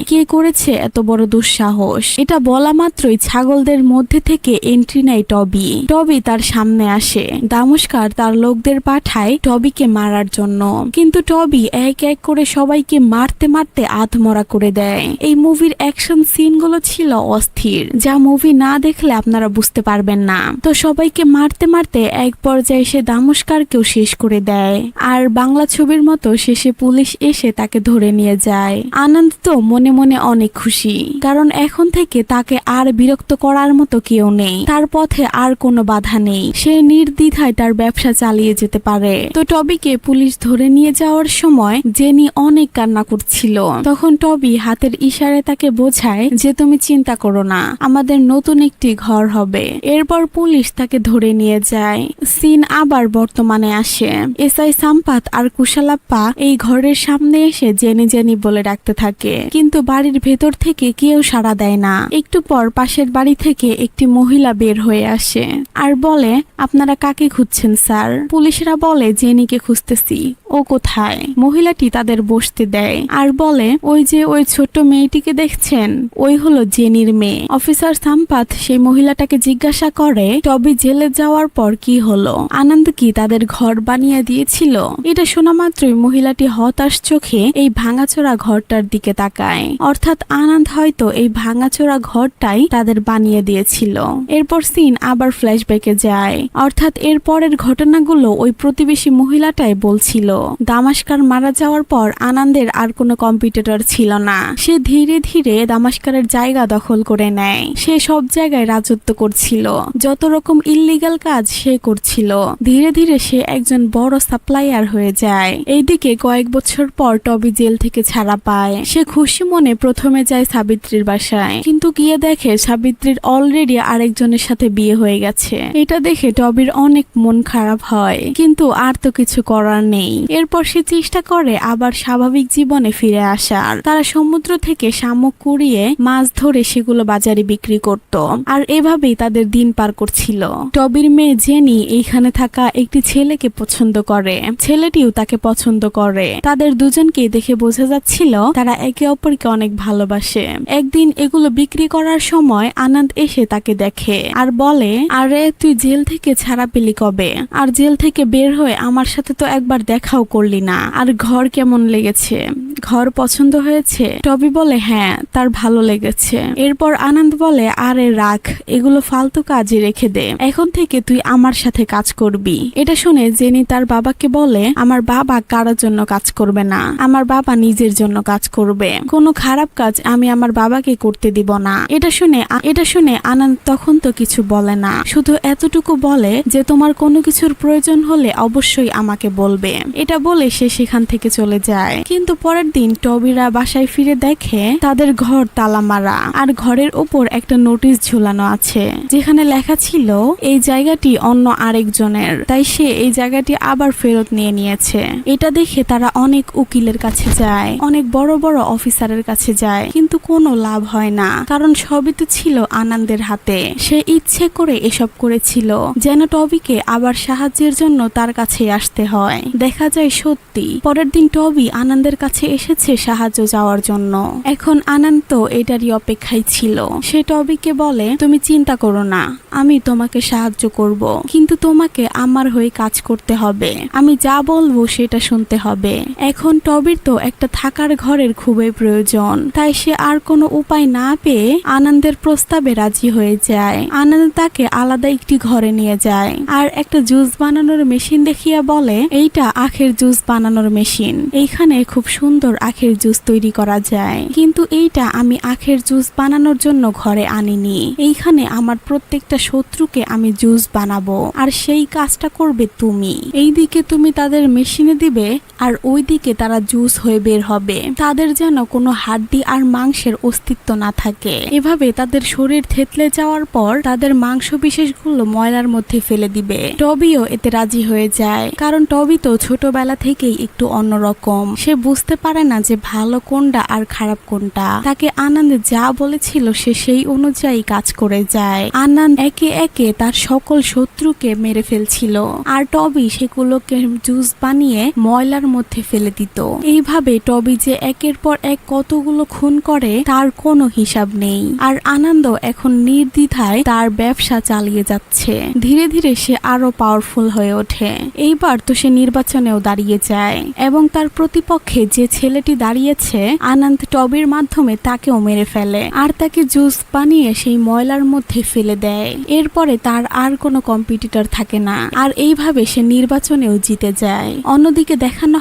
কে করেছে এত বড় দুঃসাহস? এটা বলা মাত্রই ছাগলদের মধ্যে থেকে এন্ট্রি নেয় টবি তার সামনে আসে। দামস্কার তার লোকদের পাঠায় টবিকে মারার জন্য, কিন্তু টবি এক এক করে সবাইকে মারতে মারতে আধমরা করে দেয়। এই মুভির অ্যাকশন সিনগুলো ছিল অস্থির, যা মুভি না দেখলে আপনারা বুঝতে পারবেন না। তো সবাইকে মারতে মারতে এক পর্যায়ে সে দামস্কারকেও শেষ করে দেয়। আর বাংলা ছবির মতো শেষে পুলিশ এসে তাকে ধরে নিয়ে যায়। আনন্দ তো মনে মনে অনেক খুশি, কারণ এখন থেকে তাকে আর বিরক্ত করার মতো কেউ নেই, তার পথে আর কোনো বাধা নেই, সে নির্দ্বিধায় তার ব্যবসা চালিয়ে যেতে পারে। তো টবিকে পুলিশ ধরে নিয়ে যাওয়ার সময় জেনি অনেক কান্না করছিল। তখন টবি হাতের ইশারায় তাকে বোঝায় যে তুমি চিন্তা করো না, আমাদের নতুন একটি ঘর হবে। এরপর পুলিশ তাকে ধরে নিয়ে যায়। সিন আবার বর্তমানে আসে। এসআই সাম্পাত আর কুশালাপ্পা এই ঘরের সামনে এসে জেনি বলে ডাকতে থাকে, কিন্তু বাড়ির ভেতর থেকে কেউ সাড়া দেয় না। একটু পর পাশের বাড়ি থেকে একটি মহিলা বের হয়ে আসে আর বলে, আপনারা কাকে খুঁজছেন স্যার? পুলিশরা বলে, জেনিকে খুঁজতেছি। ও কোথায়? মহিলাটি তাদের বসতে দেয় আর বলে, ওই যে ওই ছোট্ট মেয়েটিকে দেখছেন, ওই হলো জেনির মেয়ে। অফিসার সাম্পাত সেই মহিলাটাকে জিজ্ঞাসা করে, টবি জেলে যাওয়ার পর কি হলো? আনন্দ কি তাদের ঘর বানিয়ে দিয়েছিল? এটা শোনা মাত্রই মহিলাটি হতাশ চোখে এই ভাঙাচোরা ঘরটার দিকে তাকায়। অর্থাৎ আনন্দ হয়তো এই ভাঙাচোরা ঘরটাই তাদের বানিয়ে দিয়েছিল। এরপর সিন আবার ফ্ল্যাশব্যাকে যায়, অর্থাৎ এর পরের ঘটনাগুলো ওই প্রতিবেশী মহিলাটাই বলছিল। দামাস্কার মারা যাওয়ার পর আনন্দের আর কোনো কম্পিটিটর ছিল না। সে ধীরে ধীরে দামাস্কারের জায়গা দখল করে নেয়। সে সব জায়গায় রাজত্ব করছিল, যত রকম ইল্লিগাল কাজ সে করছিল। ধীরে ধীরে সে একজন বড় সাপ্লায়ার হয়ে যায়। এইদিকে কয়েক বছর পর টবি জেল থেকে ছাড়া পায়। সে খুশি মনে প্রথমে যায় সাবিত্রীর বাসায়, কিন্তু গিয়ে দেখে সাবিত্রীর অলরেডি আরেকজনের সাথে বিয়ে হয়ে গেছে। এটা দেখে টবির অনেক মন খারাপ হয়, কিন্তু আর তো কিছু করার নেই। এরপর সে চেষ্টা করে আবার স্বাভাবিক জীবনে ফিরে আসার। তারা সমুদ্র থেকে শামুক কুড়িয়ে মাছ ধরে সেগুলো বাজারে বিক্রি করত, আর এভাবেই তাদের দিন পার করছিল। টবির মেয়ে জেনি এইখানে থাকা একটি ছেলেকে পছন্দ করে, ছেলেটিও তাকে পছন্দ করে। তাদের দুজনকে দেখে বোঝা যাচ্ছিল তারা একে অপরকে অনেক ভালোবাসে। একদিন এগুলো বিক্রি করার সময় আনন্দ এসে তাকে দেখে আর বলে, আরে তুই জেল থেকে ছাড়া পেলি কবে? আর জেল থেকে বের হয়ে আমার সাথে তো একবার দেখাও করলি না। আর ঘর কেমন লেগেছে? ঘর পছন্দ হয়েছে? টবি বলে, হ্যাঁ, তার ভালো লেগেছে। এরপর আনন্দ বলে, আরে রাখ, এগুলো ফালতু কাজে রেখে দে, এখন থেকে তুই আমার সাথে কাজ করবি। এটা শুনে জেনি তার বাবাকে বলে, আমার বাবা কারোর জন্য কাজ করবে না, আমার বাবা নিজের জন্য কাজ করবে, কোনো খারাপ কাজ আমি আমার বাবাকে করতে দিব না। এটা শুনে আনন্দ তখন তো কিছু বলে না, শুধু এতটুকু বলে যে তোমার কোনো কিছুর প্রয়োজন হলে অবশ্যই আমাকে বলবে। এটা বলে সে সেখান থেকে চলে যায়। কিন্তু পরের দিন টবিরা বাসায় ফিরে দেখে তাদের ঘর তালা মারা, আর ঘরের উপর একটা নোটিশ ঝুলানো আছে যেখানে লেখা ছিল এই জায়গাটি অন্য আরেকজনের, তাই সে এই জায়গাটি আবার ফেরত নিয়ে নিয়েছে। এটা দেখে তারা অনেক উকিলের কাছে যায়, অনেক বড় বড় অফিসারের কাছে যায়, কিন্তু কোনো লাভ হয় না, কারণ সবই তো ছিল আনন্দের হাতে। সে ইচ্ছে করে এসব করেছিল যেন টবিকে আবার সাহায্যের জন্য তার কাছে আসতে হয়। দেখা যায় সত্যি পরের দিন টবি আনন্দের কাছে এসেছে সাহায্য চাওয়ার জন্য। এখন আনন্দ তো এটারই অপেক্ষায় ছিল। সে টবিকে বলে, তুমি চিন্তা করো না, আমি তোমাকে সাহায্য করব, কিন্তু তোমাকে আমার হয়ে কাজ করতে হবে, আমি যা বলবো সেটা শুনতে হবে। এখন টবির তো একটা থাকার ঘরের খুবই প্রয়োজন, তাই সে আর কোনো উপায় না পেয়ে আনন্দের প্রস্তাবে রাজি হয়ে যায়। আনন্দ তাকে আলাদা একটি ঘরে নিয়ে যায় আর একটা জুস বানানোর মেশিন দেখিয়া বলে, এইটা আখের জুস বানানোর মেশিন, এইখানে খুব সুন্দর আখের জুস তৈরি করা যায়, কিন্তু এইটা আমি আখের জুস বানানোর জন্য ঘরে আনিনি, এইখানে আমার প্রত্যেকটা শত্রুকে আমি জুস বানাবো, আর সেই কাজটা করবে তুমি। এইদিকে তুমি তাদের মেশিনে দিবে আর ওইদিকে তারা জুস হয়ে বের হবে, তাদের যেন কোনো হাড্ডি আর মাংসের অস্তিত্ব না থাকে। এভাবে তাদের শরীর থেতলে যাওয়ার পর তাদের মাংস বিশেষগুলো ময়লার মধ্যে ফেলে দিবে। টবিও এতে রাজি হয়ে যায়, কারণ টবি তো ছোট ছোটবেলা থেকেই একটু অন্যরকম। সে বুঝতে পারে না যে ভালো কোনটা আর খারাপ কোনটা। তাকে আনন্দ যা বলেছিল সে সেই অনুযায়ী কাজ করে যায়। আনন্দ একে একে তার সকল শত্রুকে মেরে ফেলছিল আর টবি সেগুলোকে জুস বানিয়ে ময়লার মধ্যে ফেলে দিত। এইভাবে টবি যে একের পর এক কতগুলো খুন করে তার কোনো হিসাব নেই। আর আনন্দ এখন নির্দ্বিধায় তার ব্যবসা চালিয়ে যাচ্ছে। ধীরে ধীরে সে আরো পাওয়ারফুল হয়ে ওঠে। এইবার তো সে নির্বাচনেও দাঁড়িয়ে যায় এবং তার প্রতিপক্ষে যে ছেলেটি দাঁড়িয়েছে আনন্দ টবির মাধ্যমে তাকেও মেরে ফেলে আর তাকে জুস বানিয়ে সেই ময়লার মধ্যে ফেলে দেয়। এরপরে তার আর কোনো কম্পিটিটর থাকে না আর এইভাবে সে নির্বাচনেও জিতে যায়। অন্যদিকে দেখানো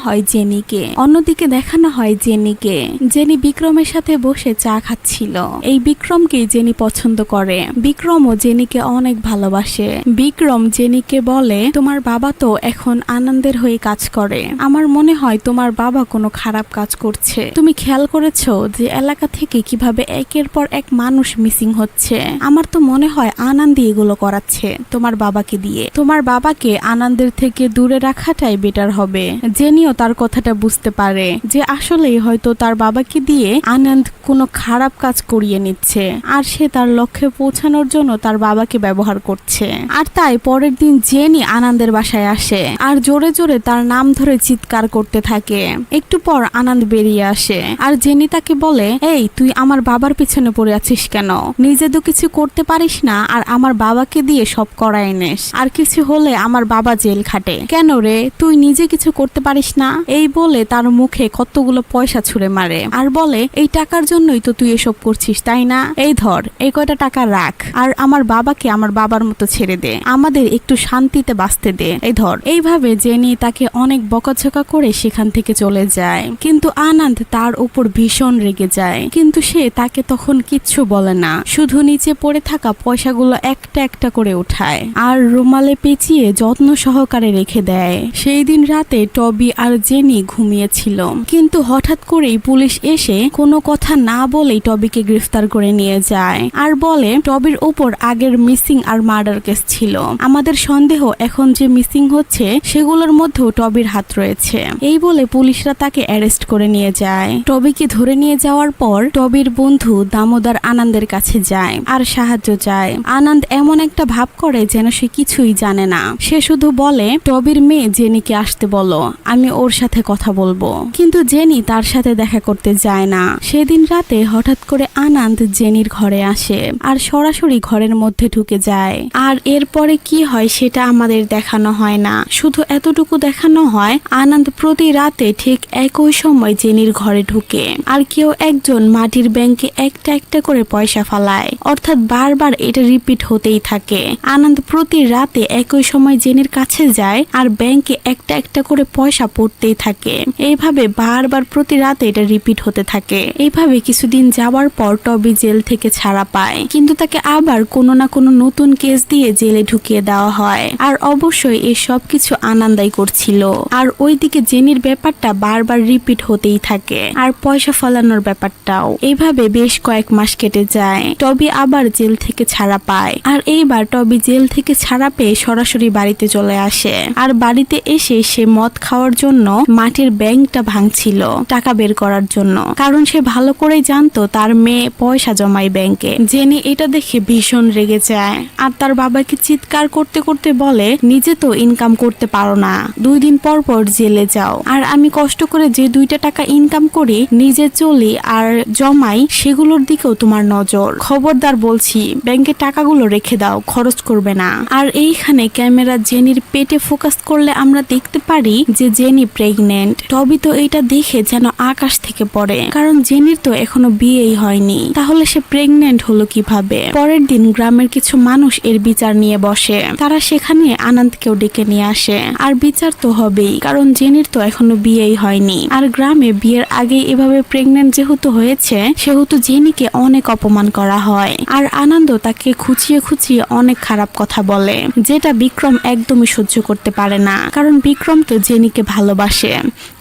হয় জেনিকে। জেনি বিক্রমের সাথে বসে চা খাচ্ছিল। এই বিক্রমকে জেনি পছন্দ করে। বিক্রমও জেনিকে অনেক ভালোবাসে। বিক্রম জেনিকে বলে, তোমার বাবা তো এখন আনন্দের হয়ে কাজ করে। আমার মনে হয় তোমার বাবা কোনো খারাপ কাজ করছে। তুমি খেয়াল করেছো যে এলাকা থেকে কিভাবে একের পর এক মানুষ মিসিং হচ্ছে? আমার তো মনে হয় আনন্দই এগুলো করাচ্ছে তোমার বাবাকে দিয়ে। তোমার বাবাকে আনন্দের থেকে দূরে রাখাটাই বেটার হবে। জেনিও তার কথাটা বুঝতে পারে যে আসলেই হয়তো তার বাবাকে দিয়ে আনন্দ কোনো খারাপ কাজ করিয়ে নিচ্ছে আর সে তার লক্ষ্যে পৌঁছানোর জন্য তার বাবাকে ব্যবহার করছে। আর তাই পরের দিন জেনি আনন্দের বাসায় আসে আর জোরে জোরে তার নাম ধরে চিৎকার করতে থাকে। একটু পর আনন্দ বেরিয়ে আসে আর জেনি তাকে বলে, এই তুই আমার বাবার পিছনে পড়ে আছিস কেন? নিজে তো কিছু করতে পারিস না আর আমার বাবাকে দিয়ে সব করাই নেস। আর কিছু হলে আমার বাবা জেল খাটে। কেন রে, তুই নিজে কিছু করতে পারিস না? এই বলে তার মুখে কতগুলো পয়সা ছুঁড়ে মারে আর বলে, এই টাকার জন্যই তো তুই এসব করছিস তাই না? এই ধর, এই কয়টা টাকা রাখ আর আমার বাবাকে আমার বাবার মতো ছেড়ে দে, আমাদের একটু শান্তিতে বাঁচতে দে, এই ধর। এইভাবে জেনি তাকে অনেক বকাঝকা করে সেখান থেকে চলে যায়। কিন্তু আনন্দ তার উপর ভীষণ রেগে যায়, কিন্তু সে তাকে তখন কিচ্ছু বলে না, শুধু নিচে পড়ে থাকা পয়সাগুলো একটা একটা করে উঠায় আর রুমালে পেঁচিয়ে যত্ন সহকারে রেখে দেয়। সেই দিন রাতে টবি আর জেনি ঘুমিয়েছিল, কিন্তু হঠাৎ করেই পুলিশ এসে কোনো কথা না বলেই টবিকে গ্রেফতার করে নিয়ে যায় আর বলে টবির উপর আগের মিসিং আর মার্ডার কেস ছিল। আমাদের সন্দেহ এখন যে মিসিং হচ্ছে সেগুলোর মধ্যেও টবির হাত রয়েছে। এই বলে পুলিশরা তাকে অ্যারেস্ট করে নিয়ে যায়। টবিকে ধরে নিয়ে যাওয়ার পর টবির বন্ধু দামোদর আনন্দের কাছে যায় আর সাহায্য চায়। আনন্দ এমন একটা ভাব করে যেন সে কিছুই জানে না। সে শুধু বলে, টবির মেয়ে জেনিকে আসতে বলো, আমি ওর সাথে কথা বলবো। কিন্তু জেনি তার সাথে দেখা করতে যায় না। সেদিন রাতে হঠাৎ করে আনন্দ জেনির ঘরে আসে আর সরাসরি ঘরের মধ্যে ঢুকে যায়। আর এরপরে কি হয় সেটা আমাদের দেখানো হয় না, শুধু এতটুকু দেখানো হয় আনন্দ প্রতি রাতে ঠিক একই সময় জেনির ঘরে ঢুকে আর কেউ একজন মাটির ব্যাংকে একটা একটা করে পয়সা ফালায়, অর্থাৎ বারবার এটা রিপিট হতেই থাকে। আনন্দ প্রতি রাতে একই সময় জেনির কাছে যায় আর ব্যাংকে একটা একটা করে পয়সা পড়তেই থাকে। এইভাবে বারবার প্রতি রাতে এটা রিপিট হতে থাকে। এইভাবে কিছুদিন যাওয়ার পর টবি জেল থেকে ছাড়া পায়, কিন্তু তাকে আবার কোনো না কোনো নতুন কেস দিয়ে জেলে ঢুকিয়ে দেওয়া হয়। আর অবশ্যই এই সব কিছু আনন্দাই করছিল। আর ওইদিকে জেনির ব্যাপারটা বারবার রিপিট হতেই থাকে আর পয়সা ফলানোর ব্যাপারটাও। এইভাবে বেশ কয়েক মাস কেটে যায়। টবি আবার জেল থেকে ছাড়া পায় আর এইবার টবি জেল থেকে ছাড়া পেয়ে সরাসরি বাড়িতে চলে আসে। আর বাড়িতে এসে সে মদ খাওয়ার জন্য মাটির ব্যাংকটা ভাঙছিল টাকা বের করার জন্য, কারণ সে ভালো করেই জানতো তার মেয়ে পয়সা জমায় ব্যাংকে। জেনি এটা দেখে ভীষণ রেগে যায় আর তার বাবাকে চিৎকার করতে করতে বলে, নিজে তো ইনকাম করতে পারো না, 2 দিন পর পর জেলে যাও, আর আমি কষ্ট করে যে 2টা টাকা ইনকাম করি, নিজে চলি আর জমাই, সেগুলোর দিকেও তোমার নজর। খবরদার বলছি, ব্যাংকে টাকাগুলো রেখে দাও, খরচ করবে না। আর এইখানে ক্যামেরা জেনির পেটে ফোকাস করলে আমরা দেখতে পারি যে জেনি প্রেগনেন্ট। টবি তো এটা দেখে যেন আকাশ থেকে পড়ে, কারণ জেনির তো এখনো বিয়েই হয়নি, তাহলে সে প্রেগনেন্ট হলো কিভাবে? পরের দিন গ্রামের কিছু মানুষ এর বিচার নিয়ে বসে। তারা সেখানে আনন্দকেও ডেকে নিয়ে আসে আর বিচার তো হবেই, কারণ জেনির তো এখনো বিয়েই হয়নি। আর গ্রামে বিয়ের আগে এভাবে প্রেগনেন্ট যেহেতু হয়েছে সেহেতু জেনিকে অনেক অপমান করা হয় আর আনন্দ তাকে খুঁচিয়ে খুঁচিয়ে অনেক খারাপ কথা বলে, যেটা বিক্রম একদমই সহ্য করতে পারে না, কারণ বিক্রম তো জেনিকে ভালোবাসে।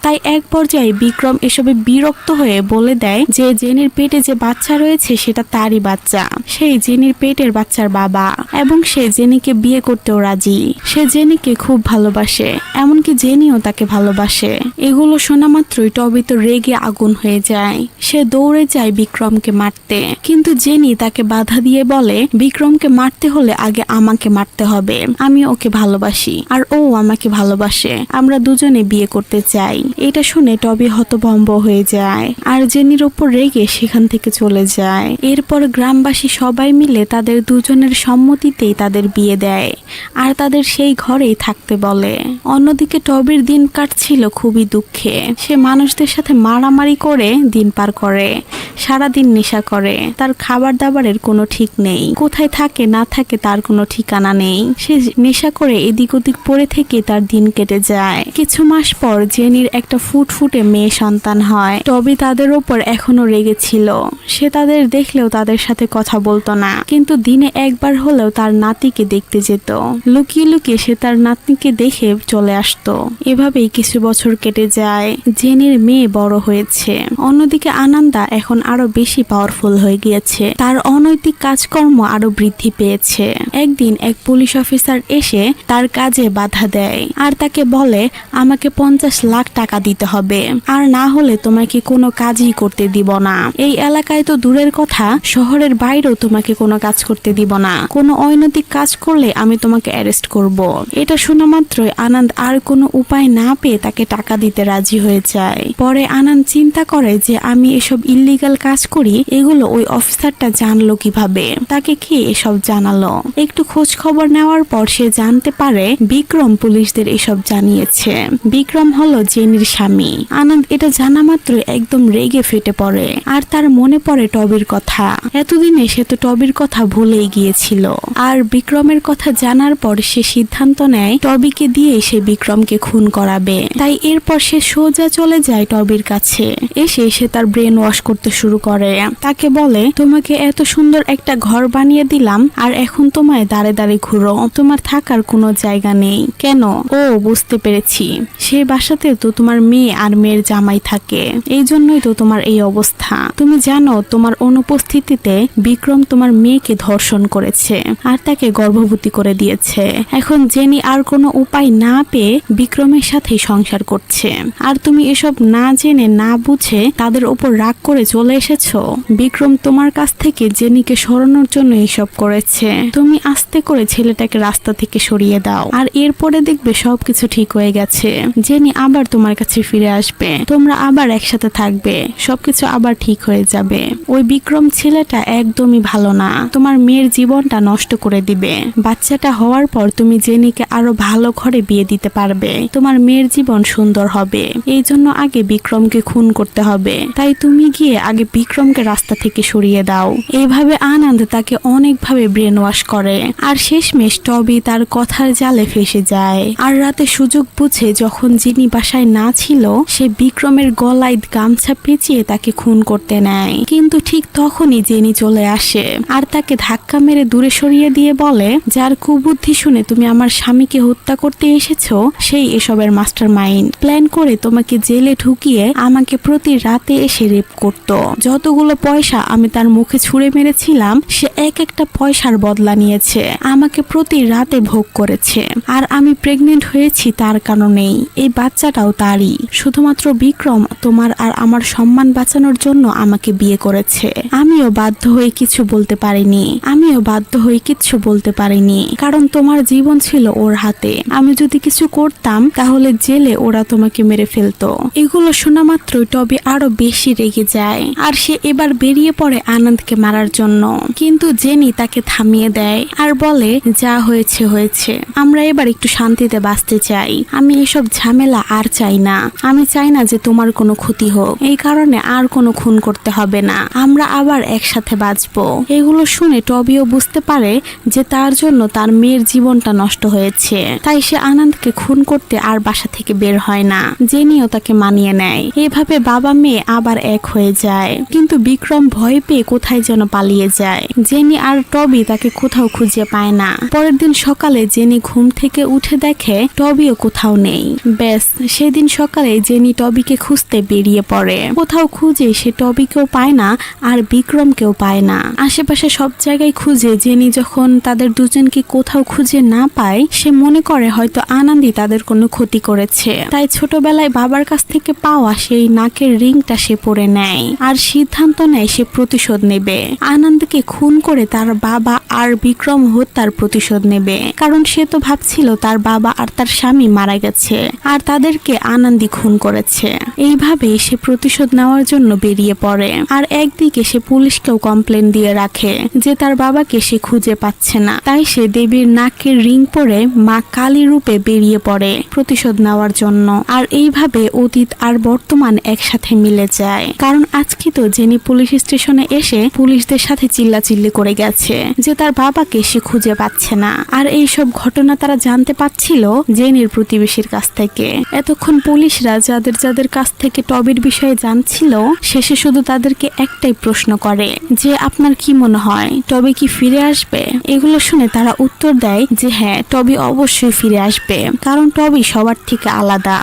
তাই এক পর্যায়ে বিক্রম এসবে বিরক্ত হয়ে বলে দেয় যে জেনির পেটে যে বাচ্চা রয়েছে সেটা তারই বাচ্চা, সেই জেনির পেটের বাচ্চার বাবা, এবং সে জেনিকে বিয়ে করতেও রাজি। সে জেনিকে খুব ভালোবাসে, এমনকি জেনিও তাকে ভালোবাসে। এগুলো শোনা মাত্রই টবি তো রেগে আগুন হয়ে যায়। সে দৌড়ে যায় বিক্রমকে মারতে, কিন্তু জেনি তাকে বাধা দিয়ে বলে বিক্রমকে মারতে হলে আগে আমাকে মারতে হবে। আমি ওকে ভালোবাসি আর ও আমাকে ভালোবাসে, আমরা দুজনে বিয়ে করতে চাই। এটা শুনে টবি হতভম্ব হয়ে যায় আর জেনির উপর রেগে সেখান থেকে চলে যায়। এরপর গ্রামবাসী সবাই মিলে তাদের দুজনের সম্মতিতেই তাদের বিয়ে দেয় আর তাদের সেই ঘরেই থাকতে বলে। অন্যদিকে টবির দিন কাটছিল খুবই দুঃখে। সে মানুষদের সাথে মারামারি করে দিন পার করে, সারাদিন নেশা করে। তার খাবার দাবারের কোনো ঠিক নেই, কোথায় থাকে না থাকে তার কোনো ঠিকানা নেই। সে নেশা করে এদিক ওদিক পড়ে থেকে তার দিন কেটে যায়। কিছু মাস পর জেনির একটা ফুটফুটে মেয়ে সন্তান হয়। টবি তাদের ওপর এখনো রেগেছিল। সে তাদের দেখলেও তাদের সাথে কথা বলতো না, কিন্তু দিনে একবার হলেও তার নাতিকে দেখতে যেত। লুকিয়ে লুকিয়ে সে তার নাতনিকে দেখে চলে আসতো। এভাবেই কিছু বছর কেটে যায়। জেনির মেয়ে বড় হয়েছে। অন্যদিকে আনন্দা এখন আরো বেশি পাওয়ারফুল হয়ে গিয়েছে। তার অনৈতিক কাজকর্ম আরো বৃদ্ধি পেয়েছে। একদিন এক পুলিশ অফিসার এসে তার কাজে বাধা দেয় আর তাকে বলে আমাকে 50 লাখ টাকা দিতে হবে, আর না হলে তোমাকে কোনো কাজই করতে দিব না। এই এলাকায় তো দূরের কথা, শহরের বাইরেও তোমাকে কোনো কাজ করতে দিব না। কোনো অনৈতিক কাজ করলে আমি তোমাকে অ্যারেস্ট করব। এটা শোনা মাত্রই আনন্দ আর কোনো উপায় না পেয়ে তাকে টাকা দিতে রাজি হয়ে যায়। পরে আনন্দ চিন্তা করে যে আমি এসব ইল্লিগাল কাজ করি, এগুলো ওই অফিসারটা জানলো কিভাবে, তাকে কি এসব জানালো। একটু খোঁজ খবর নেওয়ার পর সে জানতে পারে বিক্রম পুলিশদের এসব জানিয়েছে। বিক্রম হলো জেনির স্বামী। আনন্দ এটা জানা মাত্র একদম রেগে ফেটে পড়ে আর তার মনে পড়ে টবির কথা। এতদিনে সে তো টবির কথা ভুলেই গিয়েছিল। আর বিক্রমের কথা জানার পর সে সিদ্ধান্ত নেয় টবিকে দিয়ে সে বিক্রমকে খুন করাবে। তাই এরপর সে সোজা চলে যায় টবির কাছে। এসে সে তার ব্রেন ওয়াশ করতে শুরু করে। তাকে বলে তোমাকে এত সুন্দর একটা ঘর বানিয়ে দিলাম আর এখন তোমায় দাঁড়ে দাঁড়ে ঘুরো, তোমার থাকার কোনো জায়গা নেই কেন? ও বুঝতে পেরেছি, সে বাসাতে তো তোমার মেয়ে আর মেয়ের জামাই থাকে, এই জন্যই তো তোমার এই অবস্থা। তুমি জানো তোমার অনুপস্থিতিতে বিক্রম তোমার মেয়েকে ধর্ষণ করেছে আর তাকে গর্ভবতী করে দিয়েছে। এখন জেনি আর কোনো উপায় না পেয়ে বিক্রমের সাথে সংসার করছে, আর তুমি এসব না জেনে না বুঝে তাদের উপর রাগ করে চলে এসেছো। বিক্রম তোমার কাছ থেকে জেনিকে সরানোর জন্য এসব করেছে। তুমি আস্তে করে ছেলেটাকে রাস্তা থেকে সরিয়ে দাও, আর এরপরে দেখবে সবকিছু ঠিক হয়ে গেছে। জেনি আবার তোমার কাছে ফিরে আসবে, তোমরা আবার একসাথে থাকবে, সবকিছু আবার ঠিক হয়ে যাবে। ওই বিক্রম ছেলেটা একদমই ভালো না, তোমার মেয়ের জীবনটা নষ্ট করে দিবে। বাচ্চাটা হওয়ার পর তুমি জেনিকে আরো ভালো ঘরে বিয়ে দিতে পারবে, তোমার মেয়ের জীবন সুন্দর হবে। এই জন্য আগে বিক্রমকে খুন করতে হবে, তাই তুমি গিয়ে আগে বিক্রমকে রাস্তা থেকে সরিয়ে দাও। এইভাবে আনন্দ তাকে অনেকভাবে ব্রেন ওয়াশ করে আর শেষমেশ টবি তার কথার জালে ফেসে যায়। আর রাতে সুযোগ বুঝে যখন জেনি বাসায় না ছিল, সে বিক্রমের গলায় গামছা পেঁচিয়ে তাকে খুন করতে নেয়। কিন্তু ঠিক তখনই জেনি চলে আসে আর তাকে ধাক্কা মেরে দূরে সরিয়ে দিয়ে বলে যার কুবুদ্ধি শুনে তুমি আমার স্বামীকে হত্যা করতে এসেছো সেই এসবের মাস্টার মাইন্ড। প্ল্যান করে তোমাকে জেলে ঢুকিয়ে আমাকে প্রতি রাতে এসে রেপ করত। যতগুলো পয়সা আমি তার মুখে ছুঁড়ে মেরেছিলাম সে এক একটা পয়সার বদলা নিয়েছে, আমাকে প্রতি রাতে ভোগ করেছে। আর আমি প্রেগনেন্ট হয়েছি তার কারণেই, এই বাচ্চাটাও তারই। শুধুমাত্র বিক্রম তোমার আর আমার সম্মান বাঁচানোর জন্য আমাকে বিয়ে করেছে। আমিও বাধ্য হয়ে কিছু বলতে পারিনি, কারণ তোমার জীবন ছিল ওর হাতে। আমি যদি কিছু করতাম তাহলে জেলে ওরা তোমাকে মেরে ফেলতো। এগুলো শোনা মাত্র টবি আরো বেশি রেগে যায় আর সে এবার বেরিয়ে পড়ে আনন্দকে মারার জন্য। কিন্তু জেনি তাকে থামিয়ে দেয় আর বলে যা হয়েছে হয়েছে, আমরা এবার একটু শান্তিতে বাঁচতে চাই। আমি এসব ঝামেলা আর চাই না। আমি চাই না যে তোমার কোনো ক্ষতি হোক, এই কারণে আর কোনো খুন করতে হবে না, আমরা আবার একসাথে বাঁচবো। এগুলো শুনে টবিও বুঝতে পারে যে তার জন্য তার মেয়ের জীবনটা নষ্ট হয়েছে, তাই সে আনন্দকে খুন করতে আর বাসা থেকে বের হয় না। জেনিও তাকে মানিয়ে নেয়। এভাবে বাবা মেয়ে আবার এক হয়ে যায়। কিন্তু বিক্রম ভয় পেয়ে কোথায় যেন পালিয়ে যায়। জেনি আর টবি তাকে কোথাও খুঁজে পায় না। পরের দিন সকালে জেনি ঘুম থেকে উঠে দেখে টবিও কোথাও নেই। ব্যাস সেদিন সকালে জেনি টবিকে খুঁজতে বেরিয়ে পড়ে। কোথাও খুঁজে সে টবিকেও পায় না আর বিক্রমকেও পায় না। আশেপাশে সব জায়গায় খুঁজে জেনি যখন তাদের দুজনকে কোথাও খুঁজে না পায়, সে মনে করে হয়তো আনন্দী তাদের কোনো ক্ষতি করেছে। তাই ছোটবেলায় বাবার কাছ থেকে পাওয়া সেই নাকের রিংটা সে পরে নেয় আর সিদ্ধান্ত নেয় সে প্রতিশোধ নেবে। আনন্দকে খুন করে তার বাবা আর বিক্রম হত্যার প্রতিশোধ নেবে, কারণ সে তো ভাবছিল তার বাবা আর তার স্বামী মারা গেছে আর তাদেরকে আনন্দী খুন করেছে। এইভাবেই সে প্রতিশোধ নেওয়ার জন্য বেরিয়ে পড়ে। আর একদিকে সে পুলিশকেও কমপ্লেন দিয়ে রাখে যে তার বাবাকে সে খুঁজে পাচ্ছে না। তাই সে দেবীর নাকের রিং পরে মা কালী রূপে বেরিয়ে পড়ে প্রতিশোধ নেওয়ার জন্য। আর এইভাবে অতীত আর বর্তমান একসাথে মিলে যায়, কারণ আজকে তো জেনি পুলিশ স্টেশনে এসে পুলিশদের সাথে চিল্লাচিল্লি করে গেছে যে তার বাবাকে সে খুঁজে পাচ্ছে না। আর এইসব ঘটনা তারা জানতে পারছিল জেনির প্রতিবেশীর কাছ থেকে। এতক্ষণ পুলিশরা যাদের যাদের কাছ থেকে টবির বিষয়ে জানছিল, শেষে শুধু তাদেরকে একটাই প্রশ্ন করে যে আপনার কি মনে হয় টবি কি ফিরে আসবে? এগুলো শুনে তারা উত্তর দেয় যে হ্যাঁ, টবি অবশ্যই ফিরে আসবে, কারণ টবি সবার থেকে আলাদা,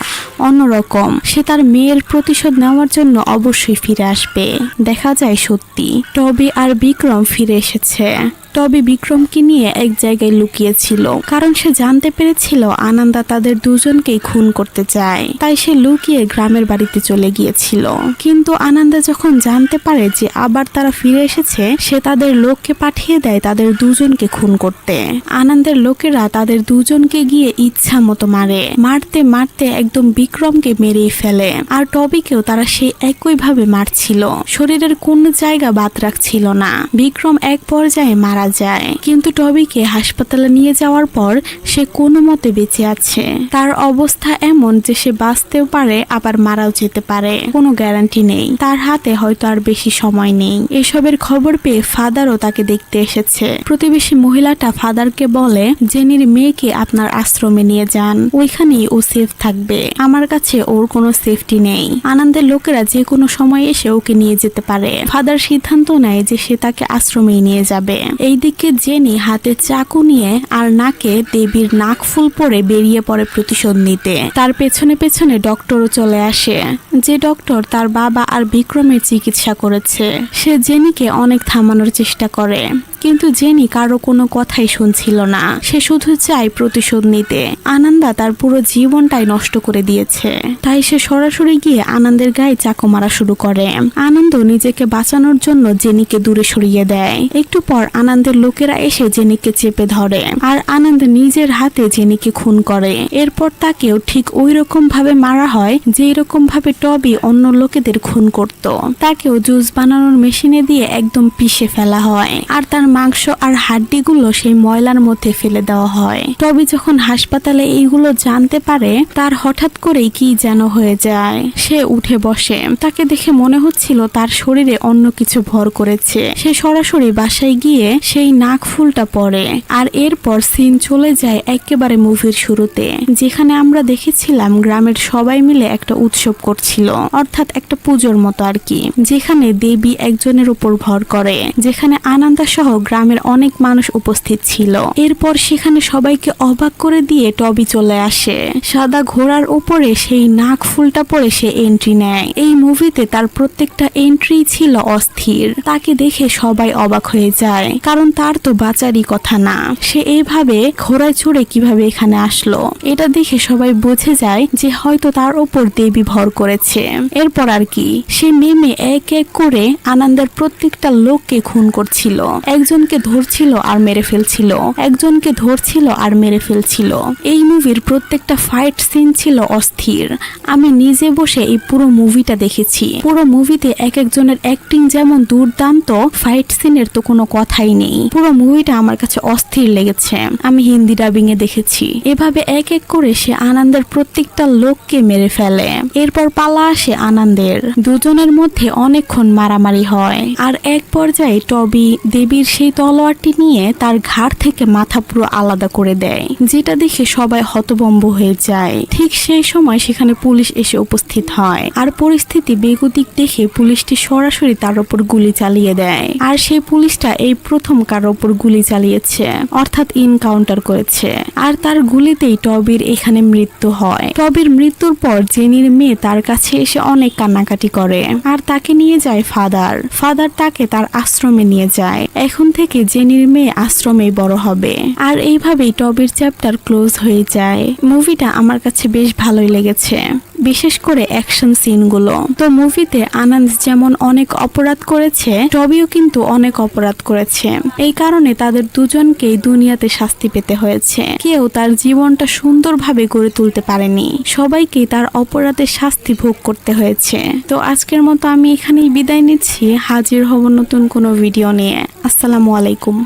অন্যরকম। সে তার মেয়ের প্রতিশোধ নেওয়ার জন্য অবশ্যই ফিরে আসবে। দেখা যায় সত্যি টবি আর বিক্রম ফিরে এসেছে। টবি বিক্রমকে নিয়ে এক জায়গায় লুকিয়েছিল, কারণ সে জানতে পেরেছিল আনন্দা তাদের দুজনকেই খুন করতে চায়। তাই সে লুকিয়ে গ্রামের বাড়িতে চলে গিয়েছিল। কিন্তু আনন্দা যখন জানতে পারে যে আবার তারা ফিরে এসেছে, সে তাদের লোককে পাঠিয়ে দেয় তাদের দুজনকে খুন করতে। আনন্দের লোকেরা তাদের দুজনকে গিয়ে ইচ্ছা মতো মারে। মারতে মারতে একদম বিক্রমকে মেরেই ফেলে। আর টবিকেও তারা সেই একইভাবে মারছিল, শরীরের কোন জায়গা বাদ রাখছিল না। বিক্রম এক পর্যায়ে মারা যায়, কিন্তু টবিকে হাসপাতালে নিয়ে যাওয়ার পর সে কোনো মতে বেঁচে আছে। তার অবস্থা এমন যে সে বাঁচতেও পারে আবার মারাও যেতে পারে, কোনো গ্যারান্টি নেই। তার হাতে হয়তো আর বেশি সময় নেই। এসবের খবর পেয়ে ফাদারও তাকে দেখতে এসেছে। প্রতিবেশী মহিলাটা ফাদারকে বলে জেনির মেয়েকে আপনার আশ্রমে নিয়ে যান, ওইখানেই ও সেফ থাকবে। আমার কাছে ওর কোনো সেফটি নেই। আনন্দের লোকেরা যে কোনো সময় এসে ওকে নিয়ে যেতে পারে। ফাদার সিদ্ধান্ত নেয় যে সে তাকে আশ্রমেই নিয়ে যাবে। এইদিকে জেনি হাতে চাকু নিয়ে আর নাকে দেবীর নাক ফুল পরে বেরিয়ে পড়ে প্রতিশোধ নিতে। তার পেছনে পেছনে ডক্টরও চলে আসে, যে ডক্টর তার বাবা আর বিক্রমের চিকিৎসা করেছে। সে জেনিকে অনেক থামানোর চেষ্টা করে, কিন্তু জেনি কারো কোনো কথাই শুনছিল না। সে শুধু চায় প্রতিশোধ নিতে। আনন্দা তার পুরো জীবনটাই নষ্ট করে দিয়েছে, তাই সে সরাসরি গিয়ে আনন্দের গায়ে চাকু মারা শুরু করে। আনন্দ নিজেকে বাঁচানোর জন্য জেনিকে দূরে সরিয়ে দেয়। একটু পর আনন্দের লোকেরা এসে জেনিকে চেপে ধরে আর আনন্দ নিজের হাতে জেনিকে খুন করে। এরপর তাকেও ঠিক ওই রকম ভাবে মারা হয় যেই রকম ভাবে টবি অন্য লোকেদের খুন করত। তাকেও জুস বানানোর মেশিনে দিয়ে একদম পিষে ফেলা হয় আর তার মাংস আর হাড্ডিগুলো সেই ময়লার মধ্যে ফেলে দেওয়া হয়। টবি যখন হাসপাতালে এইগুলো জানতে পারে, তার হঠাৎ করেই কি যেন হয়ে যায়। সে উঠে বসে। তাকে দেখে মনে হচ্ছিল তার শরীরে অন্য কিছু ভর করেছে। সে সরাসরি বাসায় গিয়ে সেই নাক ফুলটা পরে। আর এরপর সিন চলে যায় একেবারে মুভির শুরুতে, যেখানে আমরা দেখেছিলাম গ্রামের সবাই মিলে একটা উৎসব করছিল, অর্থাৎ একটা পুজোর মতো আর কি, যেখানে দেবী একজনের উপর ভর করে, যেখানে আনন্দা সহ গ্রামের অনেক মানুষ উপস্থিত ছিল। এরপর সেখানে সবাইকে অবাক করে দিয়ে টবি চলে আসে। সাদা ঘোড়ার উপরে সেই নাক ফুলটা পরে সে এন্ট্রি নেয়। এই মুভিতে তার প্রত্যেকটা এন্ট্রি ছিল অস্থির। তাকে দেখে সবাই অবাক হয়ে যায়, কারণ তার তো বাঁচারই কথা না। সে এইভাবে ঘোড়ায় চড়ে কিভাবে এখানে আসলো, এটা দেখে সবাই বুঝে যায় যে হয়তো তার উপর দেবী ভর করেছে। এরপর আর কি, সে নেমে এক এক করে আনন্দের প্রত্যেকটা লোককে খুন করছিল। একজনকে ধরছিল আর মেরে ফেলছিল, একজনকে ধরছিল আর মেরে ফেলছিল। এই মুভির প্রত্যেকটা ফাইট সিন ছিল অস্থির। আমি নিজে বসে এই পুরো মুভিটা দেখেছি। পুরো মুভিতে এক একজনের অ্যাক্টিং যেমন দুর্দান্ত, ফাইট সিনের তো কোনো কথাই নেই। পুরো মুভিটা আমার কাছে অস্থির লেগেছে। আমি হিন্দি ডাবিং এ দেখেছি। এভাবে এক এক করে সে আনন্দের প্রত্যেকটা লোককে মেরে ফেলে। এরপর পালা আসে আনন্দের। দুজনের মধ্যে অনেকক্ষণ মারামারি হয় আর এক পর্যায়ে টবি দেবীর সেই তলোয়ারটি নিয়ে তার ঘাড় থেকে মাথা পুরো আলাদা করে দেয়, যেটা দেখে সবাই হতভম্ব হয়ে যায়। ঠিক সেই সময় সেখানে পুলিশ এসে উপস্থিত হয়, আর পরিস্থিতি বেগতিক দেখে পুলিশটি সরাসরি তার উপর গুলি চালিয়ে দেয়। আর সেই পুলিশটা এই প্রথম কার উপর গুলি চালিয়েছে, অর্থাৎ ইনকাউন্টার করেছে। আর তার গুলিতেই টবির এখানে মৃত্যু হয়। টবির মৃত্যুর পর জেনির মেয়ে তার কাছে এসে অনেক কান্নাকাটি করে, আর তাকে নিয়ে যায় ফাদার তাকে তার আশ্রমে নিয়ে যায়। এখন থেকে জেনির মেয়ে আশ্রমেই বড় হবে। আর এইভাবেই টবির চ্যাপ্টার ক্লোজ হয়ে যায়। মুভিটা আমার কাছে বেশ ভালোই লেগেছে, বিশেষ করে অ্যাকশন সিনগুলো। তো মুভিতে আনন্দ যেমন অনেক অপরাধ করেছে, টবিও কিন্তু অনেক অপরাধ করেছে। এই কারণে তাদের দুজনকেই দুনিয়াতে শাস্তি পেতে হয়েছে। কেউ তার জীবনটা সুন্দরভাবে গড়ে তুলতে পারেনি, সবাইকেই তার অপরাধের শাস্তি ভোগ করতে হয়েছে। তো আজকের মতো আমি এখানেই বিদায় নিচ্ছি। হাজির হব নতুন কোনো ভিডিও নিয়ে। আসসালামু আলাইকুম।